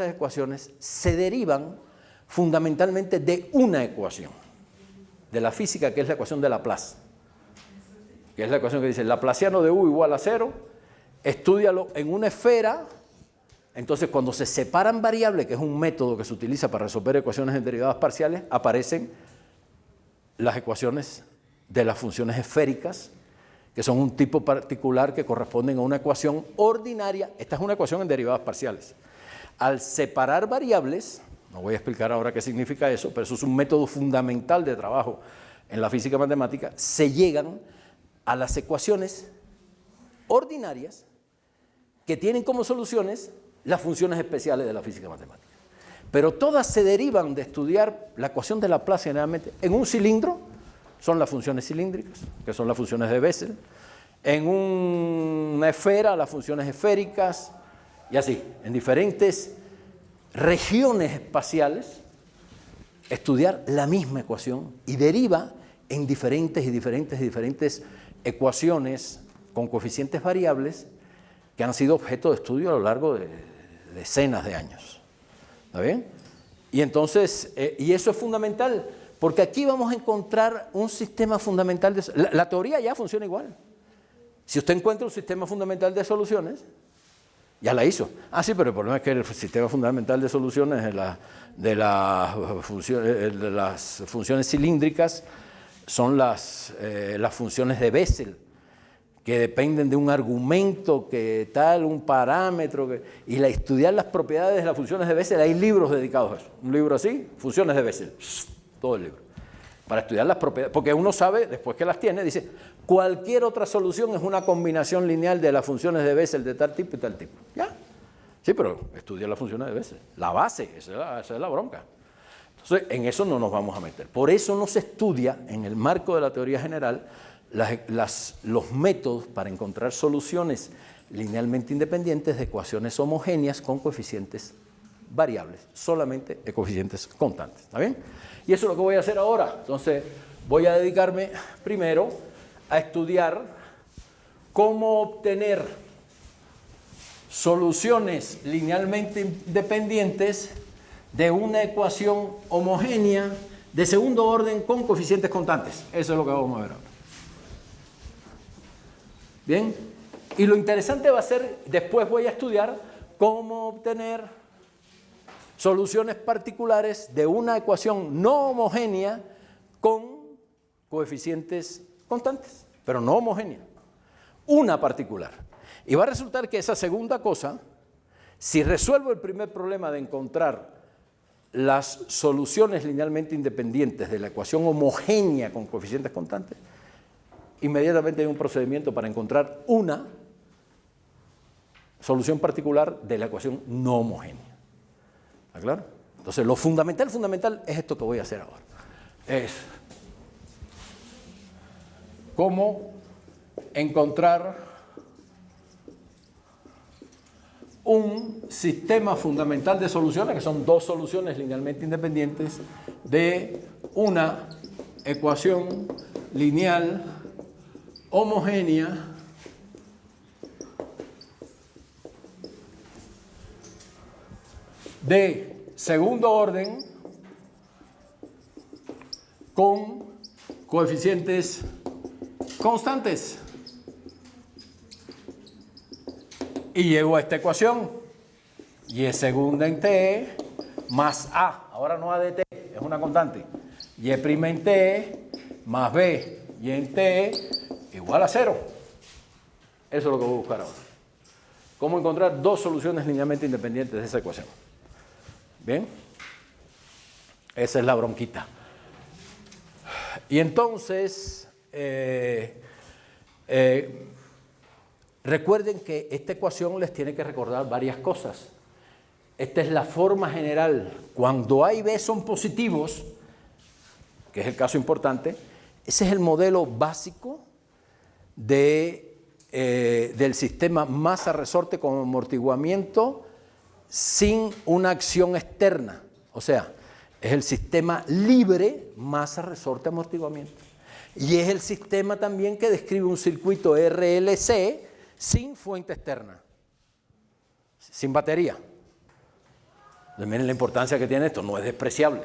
ecuaciones se derivan fundamentalmente de una ecuación de la física, que es la ecuación de Laplace, que es la ecuación que dice Laplaciano de U igual a 0, estúdialo en una esfera. Entonces cuando se separan variables, que es un método que se utiliza para resolver ecuaciones en derivadas parciales, aparecen las ecuaciones de las funciones esféricas, que son un tipo particular que corresponden a una ecuación ordinaria. Esta es una ecuación en derivadas parciales. Al separar variables, no voy a explicar ahora qué significa eso, pero eso es un método fundamental de trabajo en la física matemática, se llegan a las ecuaciones ordinarias que tienen como soluciones las funciones especiales de la física matemática. Pero todas se derivan de estudiar la ecuación de Laplace generalmente en un cilindro, son las funciones cilíndricas, que son las funciones de Bessel, en una esfera, las funciones esféricas, y así, en diferentes regiones espaciales, estudiar la misma ecuación y deriva en diferentes ecuaciones con coeficientes variables que han sido objeto de estudio a lo largo de decenas de años. ¿Está bien? Y entonces, y eso es fundamental, porque aquí vamos a encontrar un sistema fundamental de... La teoría ya funciona igual. Si usted encuentra un sistema fundamental de soluciones, ya la hizo. Ah, sí, pero el problema es que el sistema fundamental de soluciones de las funciones cilíndricas son las funciones de Bessel, que dependen de un argumento, que tal, un parámetro, y estudiar las propiedades de las funciones de Bessel, hay libros dedicados a eso. Un libro así, funciones de Bessel, todo el libro. Para estudiar las propiedades, porque uno sabe, después que las tiene, dice, cualquier otra solución es una combinación lineal de las funciones de Bessel de tal tipo y tal tipo. ¿Ya? Sí, pero estudia las funciones de Bessel. La base, esa es la bronca. Entonces, en eso no nos vamos a meter. Por eso no se estudia, en el marco de la teoría general, los métodos para encontrar soluciones linealmente independientes de ecuaciones homogéneas con coeficientes variables, solamente de coeficientes constantes. ¿Está bien? Y eso es lo que voy a hacer ahora. Entonces, voy a dedicarme primero a estudiar cómo obtener soluciones linealmente independientes de una ecuación homogénea de segundo orden con coeficientes constantes. Eso es lo que vamos a ver ahora. Bien, y lo interesante va a ser, después voy a estudiar cómo obtener soluciones particulares de una ecuación no homogénea con coeficientes constantes, pero no homogénea, una particular. Y va a resultar que esa segunda cosa, si resuelvo el primer problema de encontrar las soluciones linealmente independientes de la ecuación homogénea con coeficientes constantes, inmediatamente hay un procedimiento para encontrar una solución particular de la ecuación no homogénea. ¿Está claro? Entonces, lo fundamental es esto que voy a hacer ahora. Es cómo encontrar un sistema fundamental de soluciones, que son dos soluciones linealmente independientes, de una ecuación lineal homogénea de segundo orden con coeficientes constantes. Y llego a esta ecuación. Y segunda en t más a. Ahora no a de t, es una constante. Y' en t más b y en t igual a 0. Eso es lo que voy a buscar ahora. ¿Cómo encontrar dos soluciones linealmente independientes de esa ecuación? Bien. Esa es la bronquita. Y entonces, recuerden que esta ecuación les tiene que recordar varias cosas. Esta es la forma general. Cuando A y B son positivos, que es el caso importante, ese es el modelo básico del sistema masa-resorte con amortiguamiento sin una acción externa. O sea, es el sistema libre masa-resorte-amortiguamiento. Y es el sistema también que describe un circuito RLC sin fuente externa, sin batería. Miren la importancia que tiene esto, no es despreciable.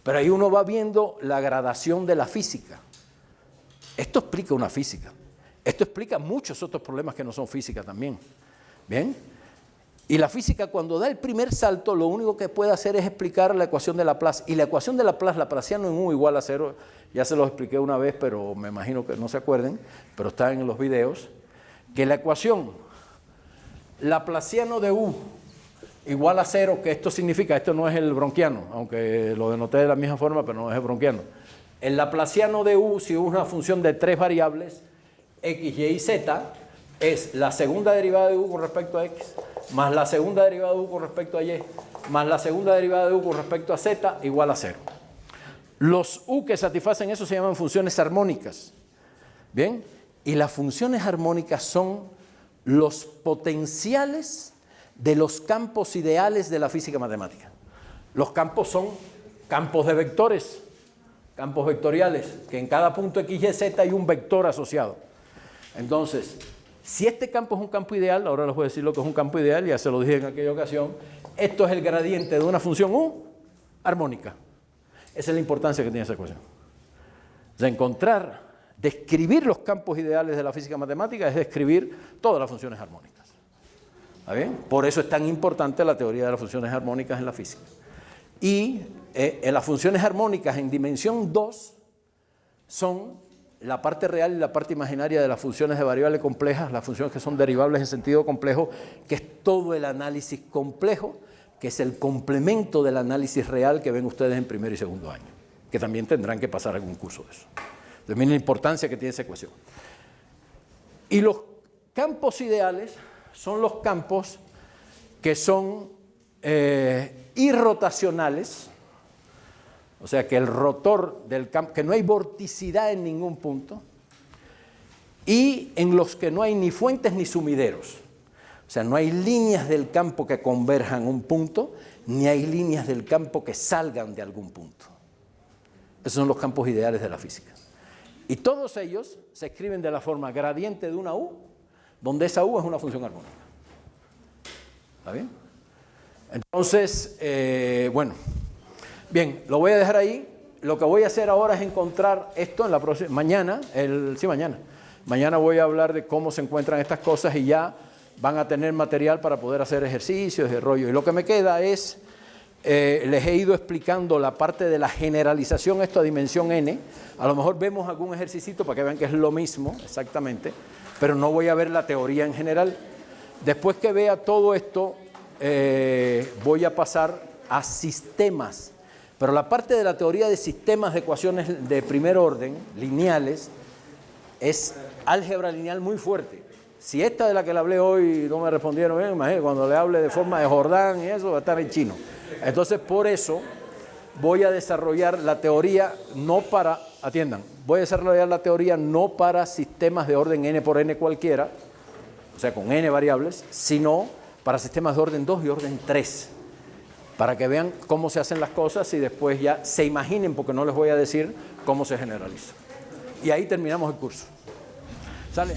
Pero ahí uno va viendo la gradación de la física. Esto explica una física. Esto explica muchos otros problemas que no son física también. ¿Bien? Y la física, cuando da el primer salto, lo único que puede hacer es explicar la ecuación de Laplace. Y la ecuación de Laplace, Laplaciano en U igual a 0, ya se los expliqué una vez, pero me imagino que no se acuerden, pero está en los videos, que la ecuación Laplaciano de U igual a 0, que esto significa, esto no es el bronquiano, aunque lo denoté de la misma forma, pero no es el bronquiano. El Laplaciano de U, si es una función de tres variables, x, y y z, es la segunda derivada de u con respecto a x, más la segunda derivada de u con respecto a y, más la segunda derivada de u con respecto a z, igual a 0. Los u que satisfacen eso se llaman funciones armónicas. ¿Bien? Y las funciones armónicas son los potenciales de los campos ideales de la física matemática. Los campos son campos de vectores, campos vectoriales, que en cada punto x, y, z hay un vector asociado. Entonces, si este campo es un campo ideal, ahora les voy a decir lo que es un campo ideal, ya se lo dije en aquella ocasión, esto es el gradiente de una función u armónica. Esa es la importancia que tiene esa ecuación. O sea, describir los campos ideales de la física matemática es describir todas las funciones armónicas. ¿Está bien? Por eso es tan importante la teoría de las funciones armónicas en la física. Y en las funciones armónicas en dimensión 2 son la parte real y la parte imaginaria de las funciones de variables complejas, las funciones que son derivables en sentido complejo, que es todo el análisis complejo, que es el complemento del análisis real que ven ustedes en primer y segundo año, que también tendrán que pasar algún curso de eso. Entonces, miren la importancia que tiene esa ecuación. Y los campos ideales son los campos que son irrotacionales, o sea que el rotor del campo, que no hay vorticidad en ningún punto, y en los que no hay ni fuentes ni sumideros. O sea, no hay líneas del campo que converjan a un punto, ni hay líneas del campo que salgan de algún punto. Esos son los campos ideales de la física. Y todos ellos se escriben de la forma gradiente de una U, donde esa U es una función armónica. ¿Está bien? Entonces, bueno. Bien, lo voy a dejar ahí. Lo que voy a hacer ahora es encontrar esto en la próxima, mañana. Mañana voy a hablar de cómo se encuentran estas cosas y ya van a tener material para poder hacer ejercicios de rollo. Y lo que me queda es, les he ido explicando la parte de la generalización, esto a dimensión n. A lo mejor vemos algún ejercicio para que vean que es lo mismo, exactamente, pero no voy a ver la teoría en general. Después que vea todo esto, voy a pasar a sistemas. Pero la parte de la teoría de sistemas de ecuaciones de primer orden, lineales, es álgebra lineal muy fuerte. Si esta de la que le hablé hoy no me respondieron bien, imagínate, cuando le hable de forma de Jordan y eso va a estar en chino. Entonces, por eso voy a desarrollar la teoría voy a desarrollar la teoría no para sistemas de orden n por n cualquiera, o sea, con n variables, sino para sistemas de orden 2 y orden 3. Para que vean cómo se hacen las cosas y después ya se imaginen, porque no les voy a decir cómo se generaliza. Y ahí terminamos el curso. ¿Sale?